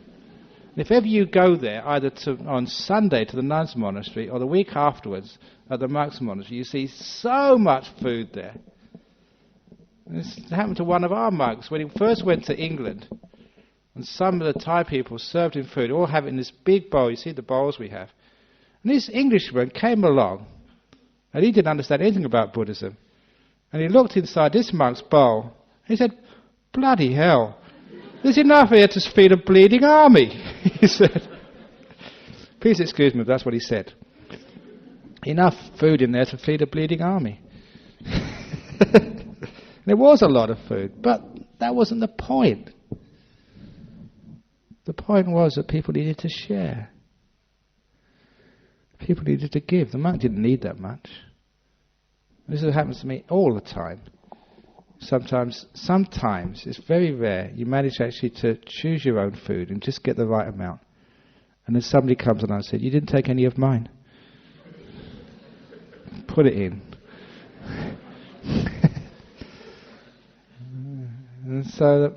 And if ever you go there, either on Sunday to the nuns' monastery or the week afterwards at the monks' monastery, you see so much food there. And this happened to one of our monks when he first went to England. And some of the Thai people served him food, all have it in this big bowl. You see the bowls we have. And this Englishman came along, and he didn't understand anything about Buddhism. And he looked inside this monk's bowl, and he said, bloody hell, there's enough here to feed a bleeding army, he said. Please excuse me, but that's what he said. Enough food in there to feed a bleeding army. There was a lot of food, but that wasn't the point. The point was that people needed to share. People needed to give. The monk didn't need that much. This happens to me all the time. Sometimes, it's very rare, you manage actually to choose your own food and just get the right amount. And then somebody comes along and says, you didn't take any of mine. Put it in. And so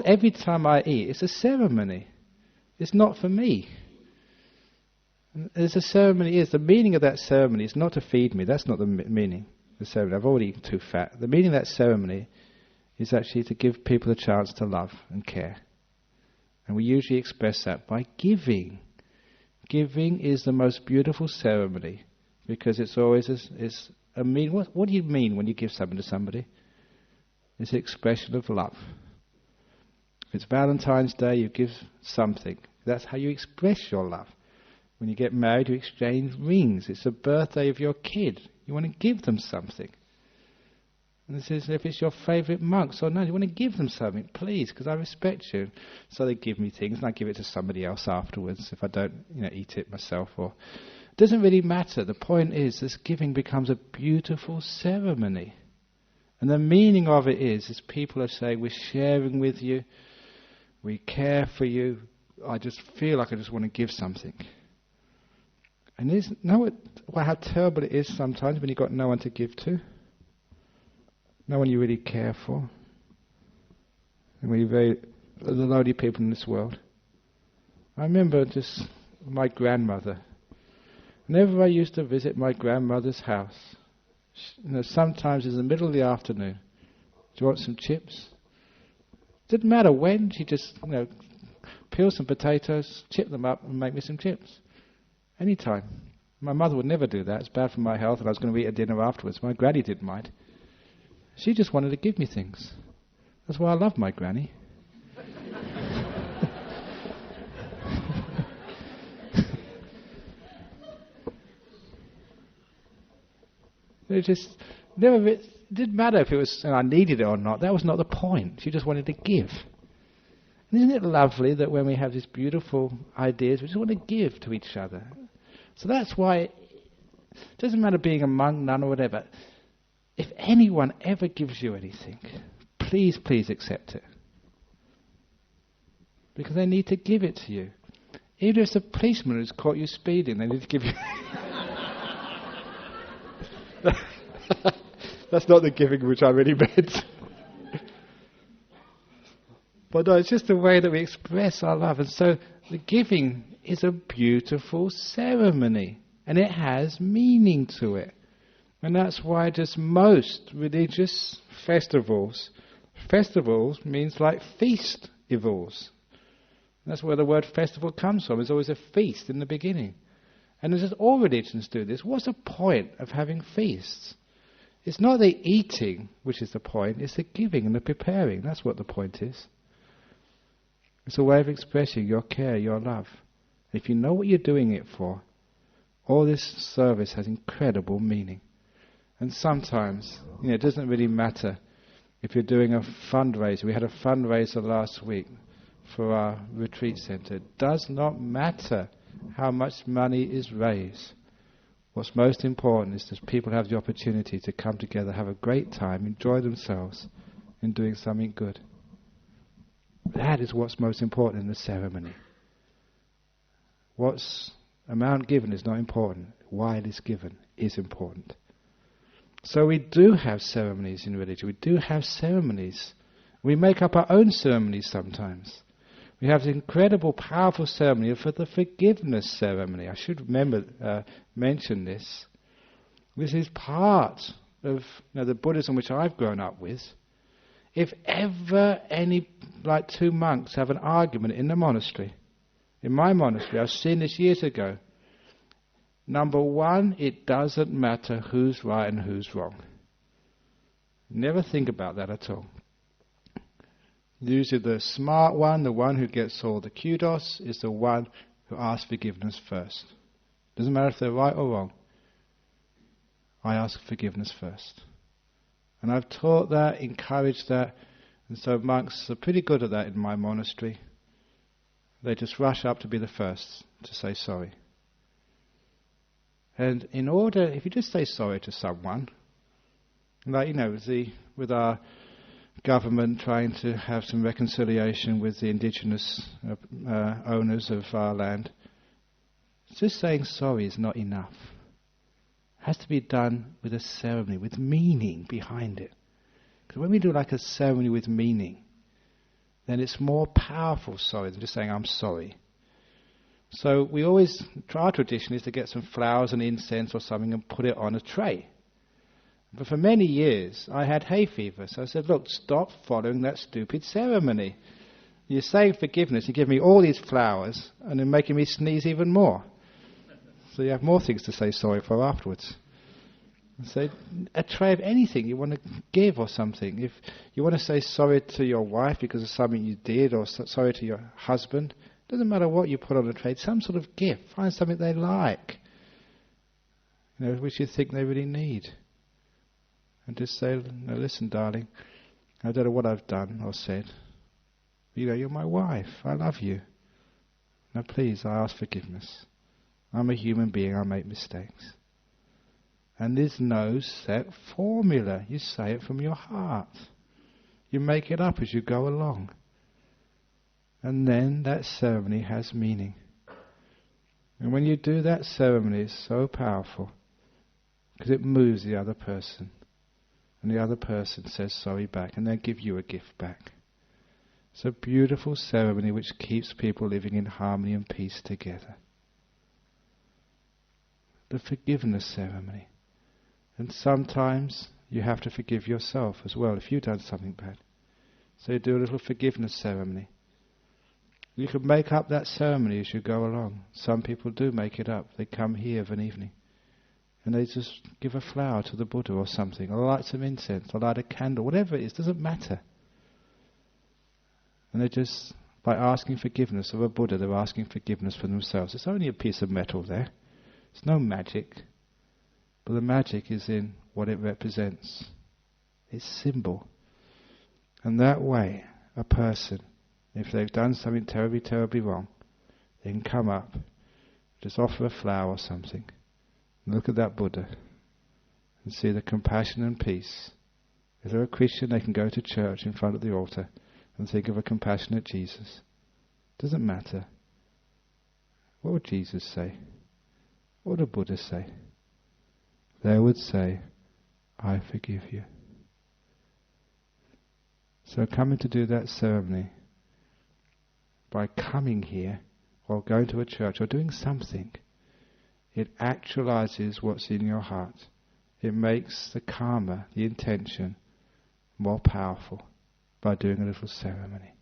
every time I eat, it's a ceremony. It's not for me. As a ceremony is, the meaning of that ceremony is not to feed me. That's not the meaning of the ceremony. I've already eaten too fat. The meaning of that ceremony is actually to give people a chance to love and care. And we usually express that by giving. Giving is the most beautiful ceremony because it's always a mean. What do you mean when you give something to somebody? It's an expression of love. If it's Valentine's Day, you give something. That's how you express your love. When you get married, you exchange rings. It's the birthday of your kid. You want to give them something. And this is if it's your favourite monks or no, you want to give them something, please, because I respect you. So they give me things, and I give it to somebody else afterwards if I don't, eat it myself. Or it doesn't really matter. The point is, this giving becomes a beautiful ceremony, and the meaning of it is people are saying, we're sharing with you, we care for you. I just feel like I just want to give something. And how terrible it is sometimes when you've got no one to give to. No one you really care for. And we're the lonely people in this world. I remember just my grandmother. Whenever I used to visit my grandmother's house, sometimes in the middle of the afternoon, do you want some chips? Didn't matter when, she just, peel some potatoes, chip them up and make me some chips. Anytime. My mother would never do that. It's bad for my health and I was going to eat a dinner afterwards. My granny didn't mind. She just wanted to give me things. That's why I love my granny. It didn't matter if it was I needed it or not. That was not the point. She just wanted to give. And isn't it lovely that when we have these beautiful ideas, we just want to give to each other? So that's why it doesn't matter being a monk, nun, or whatever. If anyone ever gives you anything, please accept it. Because they need to give it to you. Even if it's a policeman who's caught you speeding, they need to give you... That's not the giving which I really meant. But no, it's just the way that we express our love. And so the giving is a beautiful ceremony. And it has meaning to it. And that's why just most religious festivals means like festivals. That's where the word festival comes from. There's always a feast in the beginning. And as all religions do this, what's the point of having feasts? It's not the eating which is the point, it's the giving and the preparing. That's what the point is. It's a way of expressing your care, your love. If you know what you're doing it for, all this service has incredible meaning. And sometimes, it doesn't really matter if you're doing a fundraiser. We had a fundraiser last week for our retreat center. It does not matter how much money is raised. What's most important is that people have the opportunity to come together, have a great time, enjoy themselves in doing something good. That is what's most important in the ceremony. What's amount given is not important. Why it is given is important. So we do have ceremonies in religion. We do have ceremonies. We make up our own ceremonies sometimes. We have the incredible, powerful ceremony for the forgiveness ceremony. I should mention this. This is part of the Buddhism which I've grown up with. If ever two monks have an argument in the monastery, in my monastery, I've seen this years ago. Number one, it doesn't matter who's right and who's wrong. Never think about that at all. Usually the smart one, the one who gets all the kudos, is the one who asks forgiveness first. Doesn't matter if they're right or wrong. I ask forgiveness first. And I've taught that, encouraged that, and so monks are pretty good at that in my monastery. They just rush up to be the first to say sorry. And if you just say sorry to someone, with our government trying to have some reconciliation with the indigenous owners of our land, just saying sorry is not enough. It has to be done with a ceremony, with meaning behind it. Because when we do like a ceremony with meaning, then it's more powerful sorry than just saying I'm sorry. So our tradition is to get some flowers and incense or something and put it on a tray. But for many years, I had hay fever. So I said, look, stop following that stupid ceremony. You're saying forgiveness, you give me all these flowers, and then making me sneeze even more. so you have more things to say sorry for afterwards. So a tray of anything you want to give or something. If you want to say sorry to your wife because of something you did, or sorry to your husband, it doesn't matter what you put on the tray, some sort of gift. Find something they like, which you think they really need. And just say, no, listen, darling, I don't know what I've done or said. You're my wife. I love you. Now please, I ask forgiveness. I'm a human being. I make mistakes. And there's no set formula. You say it from your heart. You make it up as you go along. And then that ceremony has meaning. And when you do that ceremony, it's so powerful because it moves the other person. And the other person says sorry back, and they give you a gift back. It's a beautiful ceremony which keeps people living in harmony and peace together. The forgiveness ceremony. And sometimes you have to forgive yourself as well if you've done something bad. So you do a little forgiveness ceremony. You can make up that ceremony as you go along. Some people do make it up. They come here of an evening and they just give a flower to the Buddha or something, or light some incense, or light a candle, whatever it is, doesn't matter. And they just, by asking forgiveness of a Buddha, they're asking forgiveness for themselves. It's only a piece of metal there. It's no magic. But the magic is in what it represents. It's symbol. And that way, a person, if they've done something terribly, terribly wrong, they can come up, just offer a flower or something, and look at that Buddha, and see the compassion and peace. If they're a Christian, they can go to church in front of the altar and think of a compassionate Jesus. Doesn't matter. What would Jesus say? What would a Buddha say? They would say, I forgive you. So coming to do that ceremony, by coming here, or going to a church, or doing something, it actualizes what's in your heart. It makes the karma, the intention, more powerful by doing a little ceremony.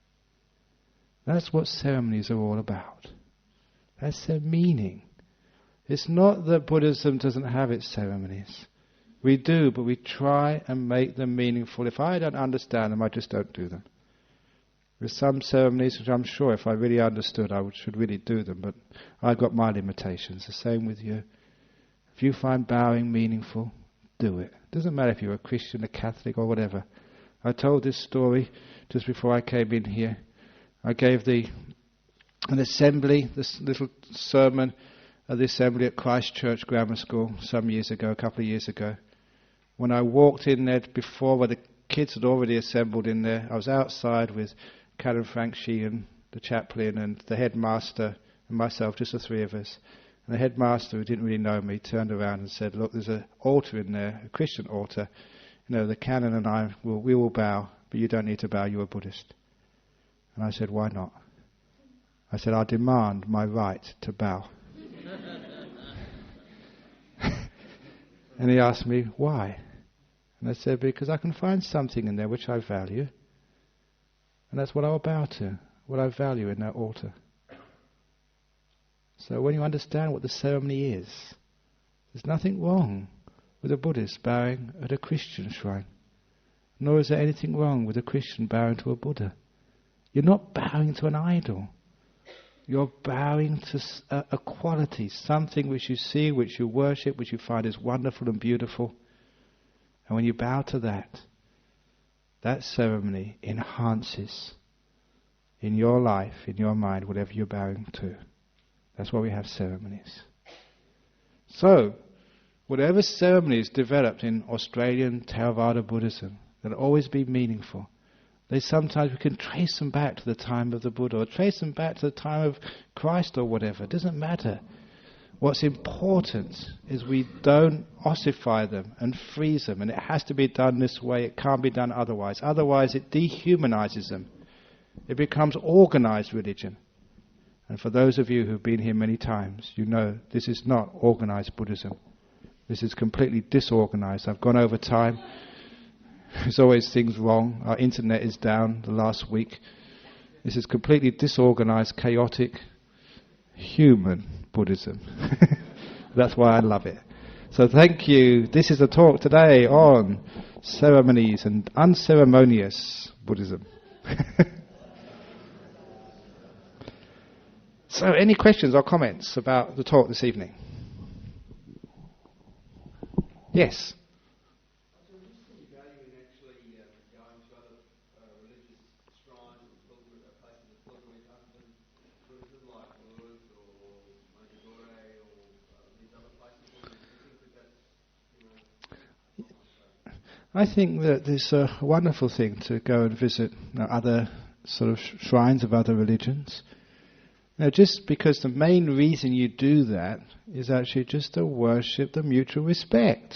That's what ceremonies are all about. That's their meaning. It's not that Buddhism doesn't have its ceremonies. We do, but we try and make them meaningful. If I don't understand them, I just don't do them. There's some ceremonies which I'm sure if I really understood, should really do them, but I've got my limitations. The same with you. If you find bowing meaningful, do it. It doesn't matter if you're a Christian, a Catholic, or whatever. I told this story just before I came in here. I gave an assembly, this little sermon at the assembly at Christ Church Grammar School some years ago, a couple of years ago. When I walked in there before, where the kids had already assembled in there, I was outside with Karen Frank Sheehan, the chaplain, and the headmaster and myself, just the three of us. And the headmaster, who didn't really know me, turned around and said, look, there's an altar in there, a Christian altar. The canon and I, we will bow, but you don't need to bow, you're a Buddhist. And I said, why not? I said, I demand my right to bow. And he asked me, why? And I said, because I can find something in there which I value. And that's what I'll bow to, what I value in that altar. So when you understand what the ceremony is, there's nothing wrong with a Buddhist bowing at a Christian shrine. Nor is there anything wrong with a Christian bowing to a Buddha. You're not bowing to an idol. You're bowing to a quality, something which you see, which you worship, which you find is wonderful and beautiful. And when you bow to that ceremony enhances in your life, in your mind, whatever you're bowing to. That's why we have ceremonies. So, whatever ceremony is developed in Australian Theravada Buddhism, they'll always be meaningful. Sometimes we can trace them back to the time of the Buddha, or trace them back to the time of Christ or whatever. It doesn't matter. What's important is we don't ossify them and freeze them, and it has to be done this way. It can't be done otherwise. Otherwise it dehumanizes them. It becomes organized religion. And for those of you who've been here many times, you know this is not organized Buddhism. This is completely disorganized. I've gone over time. There's always things wrong. Our internet is down the last week. This is completely disorganized, chaotic, human Buddhism. That's why I love it. So thank you. This is a talk today on ceremonies and unceremonious Buddhism. So any questions or comments about the talk this evening? Yes? I think that it's a wonderful thing to go and visit other sort of shrines of other religions. Just because the main reason you do that is actually just to worship the mutual respect.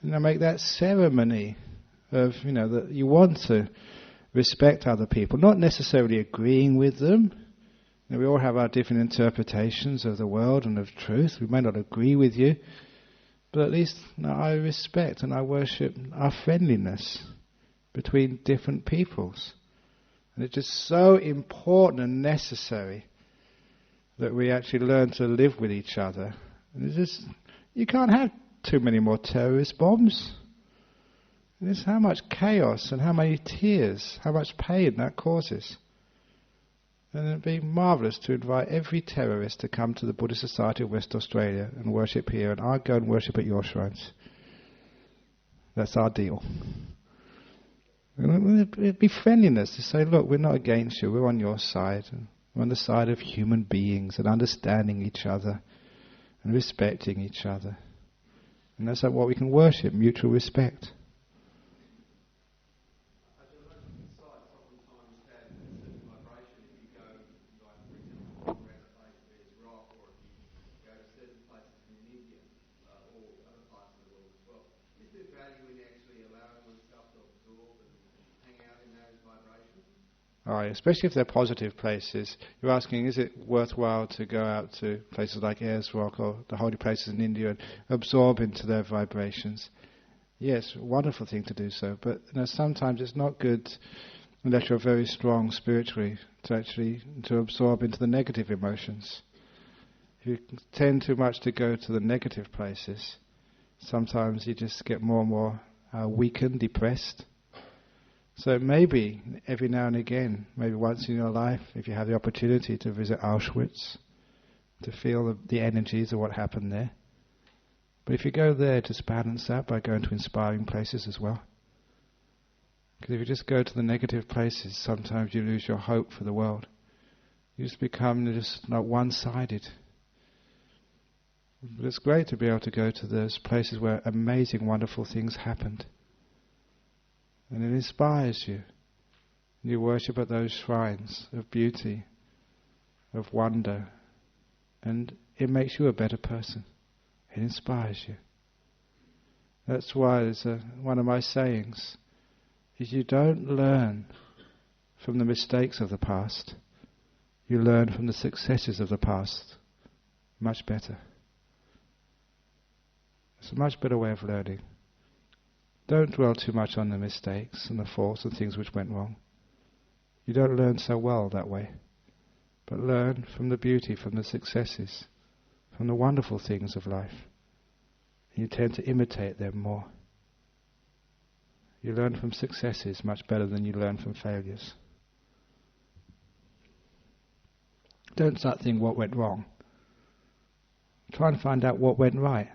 Make that ceremony of, that you want to respect other people, not necessarily agreeing with them. We all have our different interpretations of the world and of truth. We may not agree with you, but at least I respect and I worship our friendliness between different peoples. And it's just so important and necessary that we actually learn to live with each other. And it's just, you can't have too many more terrorist bombs. And it's how much chaos and how many tears, how much pain that causes. And it'd be marvellous to invite every terrorist to come to the Buddhist Society of West Australia and worship here, and I'll go and worship at your shrines. That's our deal. It'd be friendliness to say, look, we're not against you, we're on your side. We're on the side of human beings and understanding each other and respecting each other. And that's what we can worship, mutual respect. Especially if they're positive places. You're asking, is it worthwhile to go out to places like Ayers Rock or the holy places in India and absorb into their vibrations? Yes, wonderful thing to do so. But sometimes it's not good unless you're very strong spiritually to absorb into the negative emotions. If you tend too much to go to the negative places, sometimes you just get more and more weakened, depressed. So maybe every now and again, maybe once in your life, if you have the opportunity to visit Auschwitz, to feel the energies of what happened there. But if you go there, just balance that by going to inspiring places as well. Because if you just go to the negative places, sometimes you lose your hope for the world. You just become just not one-sided. But it's great to be able to go to those places where amazing, wonderful things happened. And it inspires you. You worship at those shrines of beauty, of wonder, and it makes you a better person. It inspires you. That's why it's one of my sayings, is you don't learn from the mistakes of the past. You learn from the successes of the past. Much better. It's a much better way of learning. Don't dwell too much on the mistakes and the faults and things which went wrong. You don't learn so well that way. But learn from the beauty, from the successes, from the wonderful things of life. And you tend to imitate them more. You learn from successes much better than you learn from failures. Don't start thinking what went wrong. Try and find out what went right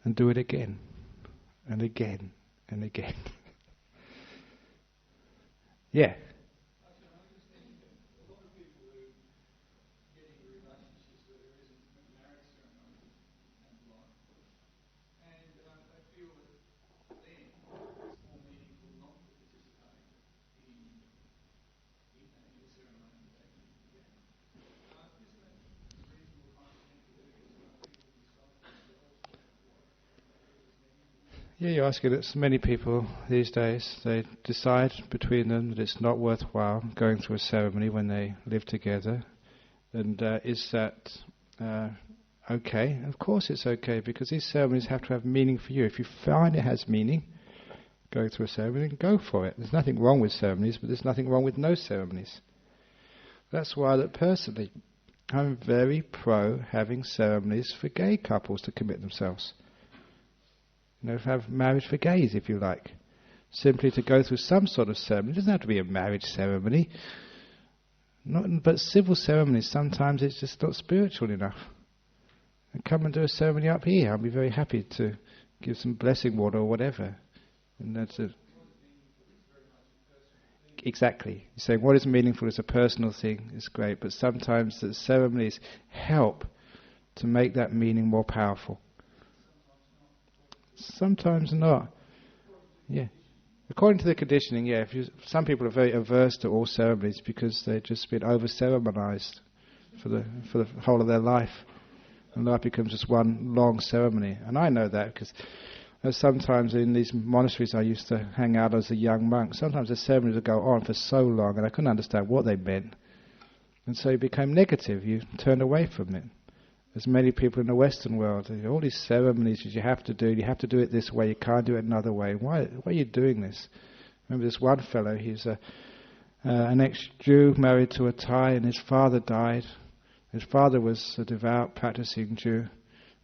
and do it again. And again, and again. Yeah. I was thinking that a lot of people who get into relationships where there isn't marriage ceremony and the like, and they feel that then it's more meaningful not to participate in a ceremony that they began. Isn't that a reasonable kind of thing to do? Because people decide for themselves what is meaningful? Yeah, you're asking that many people these days, they decide between them that it's not worthwhile going through a ceremony when they live together. And is that okay? Of course it's okay, because these ceremonies have to have meaning for you. If you find it has meaning, going through a ceremony, go for it. There's nothing wrong with ceremonies, but there's nothing wrong with no ceremonies. That's why that personally, I'm very pro having ceremonies for gay couples to commit themselves. Have marriage for gays, if you like. Simply to go through some sort of ceremony. It doesn't have to be a marriage ceremony. But civil ceremonies, sometimes it's just not spiritual enough. And come and do a ceremony up here. I'll be very happy to give some blessing water or whatever. And that's it. Exactly. You're saying what is meaningful is a personal thing. It's great. But sometimes the ceremonies help to make that meaning more powerful. Sometimes not. Yeah. According to the conditioning, yeah. Some people are very averse to all ceremonies because they've just been over-ceremonized for the whole of their life. And life becomes just one long ceremony. And I know that because sometimes in these monasteries I used to hang out as a young monk, sometimes the ceremonies would go on for so long and I couldn't understand what they meant. And so it became negative. You turned away from it. There's many people in the Western world, all these ceremonies you have to do it this way, you can't do it another way. Why are you doing this? Remember this one fellow, he's an ex-Jew married to a Thai, and his father died. His father was a devout, practicing Jew.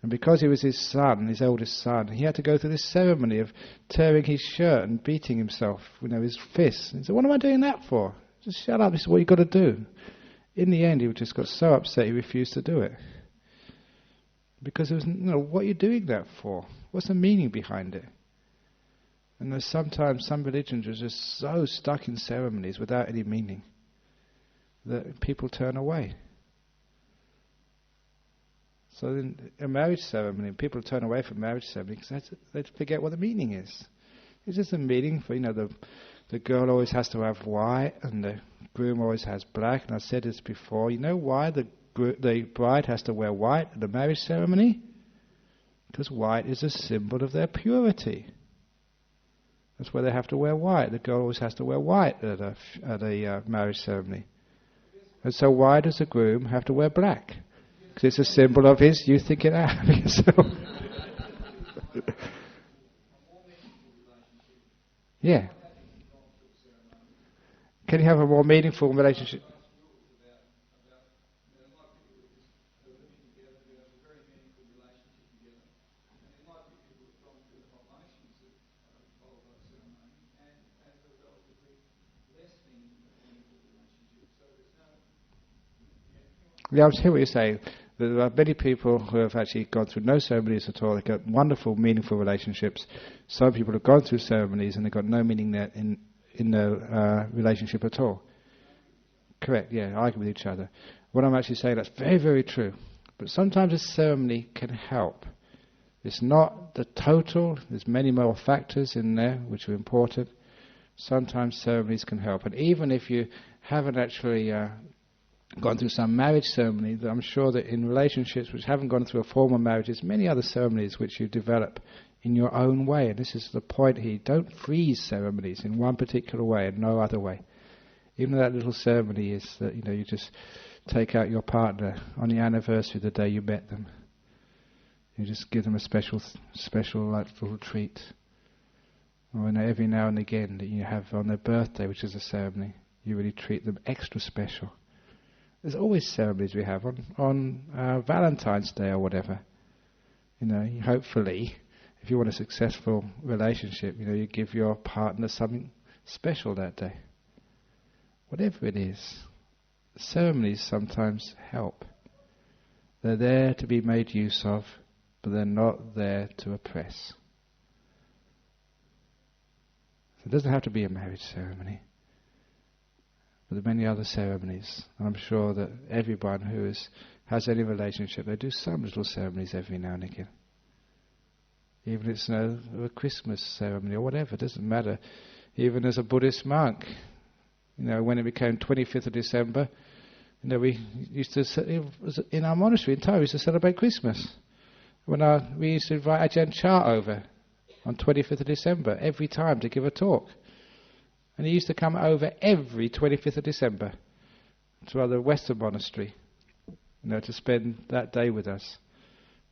And because he was his son, his eldest son, he had to go through this ceremony of tearing his shirt and beating himself, his fists. He said, what am I doing that for? Just shut up, this is what you've got to do. In the end, he just got so upset he refused to do it. Because it was, what are you doing that for? What's the meaning behind it? And there's sometimes some religions are just so stuck in ceremonies without any meaning that people turn away. So in a marriage ceremony, people turn away from marriage ceremony because they forget what the meaning is. It's just a meaning for, the girl always has to have white and the groom always has black. And I said this before, you know why the bride has to wear white at the marriage ceremony? Because white is a symbol of their purity. That's why they have to wear white. The girl always has to wear white at a marriage ceremony. And so why does the groom have to wear black? Because it's a symbol of his, you think it out of yourself. Yeah. Can you have a more meaningful relationship? Yeah, I hear what you're saying. There are many people who have actually gone through no ceremonies at all. They've got wonderful, meaningful relationships. Some people have gone through ceremonies and they've got no meaning there in their relationship at all. Correct, yeah, argue with each other. What I'm actually saying, that's very, very true. But sometimes a ceremony can help. It's not the total. There's many more factors in there which are important. Sometimes ceremonies can help. And even if you haven't actually gone through some marriage ceremony, that I'm sure that in relationships which haven't gone through a formal marriage, there's many other ceremonies which you develop in your own way. And this is the point here. Don't freeze ceremonies in one particular way and no other way. Even though that little ceremony is that, you just take out your partner on the anniversary of the day you met them. You just give them a special little treat. Or every now and again that you have on their birthday, which is a ceremony, you really treat them extra special. There's always ceremonies we have on Valentine's Day or whatever. Hopefully, if you want a successful relationship, you give your partner something special that day. Whatever it is, ceremonies sometimes help. They're there to be made use of, but they're not there to oppress. So it doesn't have to be a marriage ceremony. But there are many other ceremonies. I'm sure that everyone who has any relationship, they do some little ceremonies every now and again. Even if it's a Christmas ceremony or whatever, it doesn't matter. Even as a Buddhist monk, when it became 25th of December, we used to, in our monastery in Thai, we used to celebrate Christmas. We used to invite Ajahn Chah over on 25th of December every time to give a talk. And he used to come over every 25th of December to the Western monastery, to spend that day with us.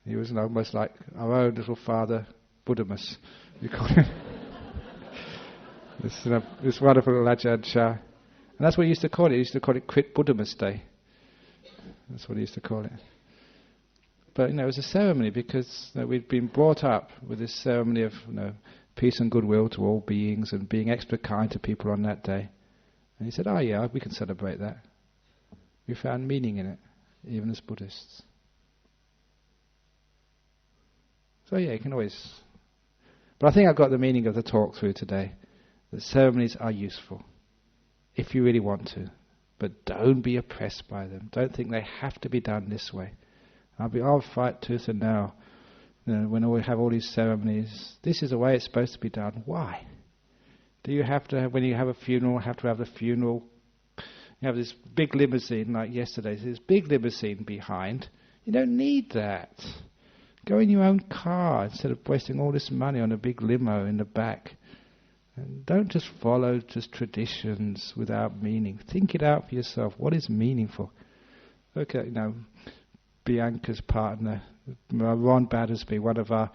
He was almost like our own little father, Buddhamus, we call him. This wonderful little Ajahn Chah. And that's what he used to call it. He used to call it Quit Buddhamus Day. That's what he used to call it. But, it was a ceremony because we'd been brought up with this ceremony of, peace and goodwill to all beings and being extra kind to people on that day. And he said, yeah, we can celebrate that. We found meaning in it, even as Buddhists. So you can always... But I think I've got the meaning of the talk through today. That ceremonies are useful, if you really want to. But don't be oppressed by them. Don't think they have to be done this way. I'll fight tooth and nail. When we have all these ceremonies, this is the way it's supposed to be done. Why? Do you have to, when you have a funeral, have the funeral? You have this big limousine like yesterday. So this big limousine behind. You don't need that. Go in your own car instead of wasting all this money on a big limo in the back. And don't just follow traditions without meaning. Think it out for yourself. What is meaningful? Okay, Bianca's partner, Ron Battersby, one of our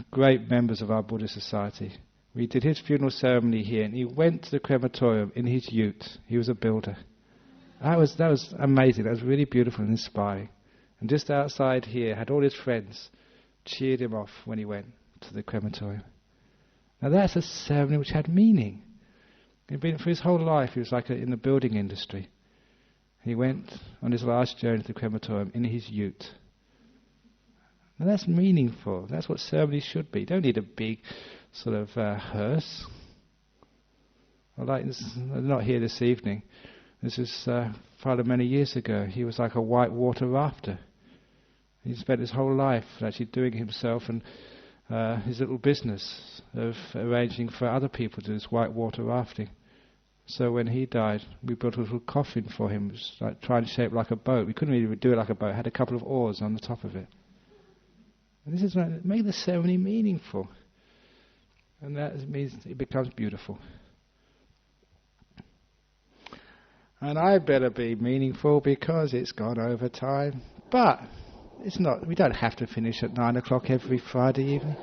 great members of our Buddhist society. We did his funeral ceremony here, and he went to the crematorium in his ute. He was a builder. That was amazing. That was really beautiful and inspiring. And just outside here, had all his friends cheered him off when he went to the crematorium. Now that's a ceremony which had meaning. For his whole life, he was in the building industry. He went on his last journey to the crematorium in his ute. Now that's meaningful. That's what ceremony should be. You don't need a big sort of hearse. I'm not here this evening. This is father many years ago. He was like a white water rafter. He spent his whole life actually doing himself and his little business of arranging for other people to do this white water rafting. So when he died, we built a little coffin for him. It was trying to shape like a boat. We couldn't really do it like a boat. It had a couple of oars on the top of it. And this is make the ceremony meaningful. And that means it becomes beautiful. And I better be meaningful because it's gone over time. But it's not. We don't have to finish at 9 o'clock every Friday evening.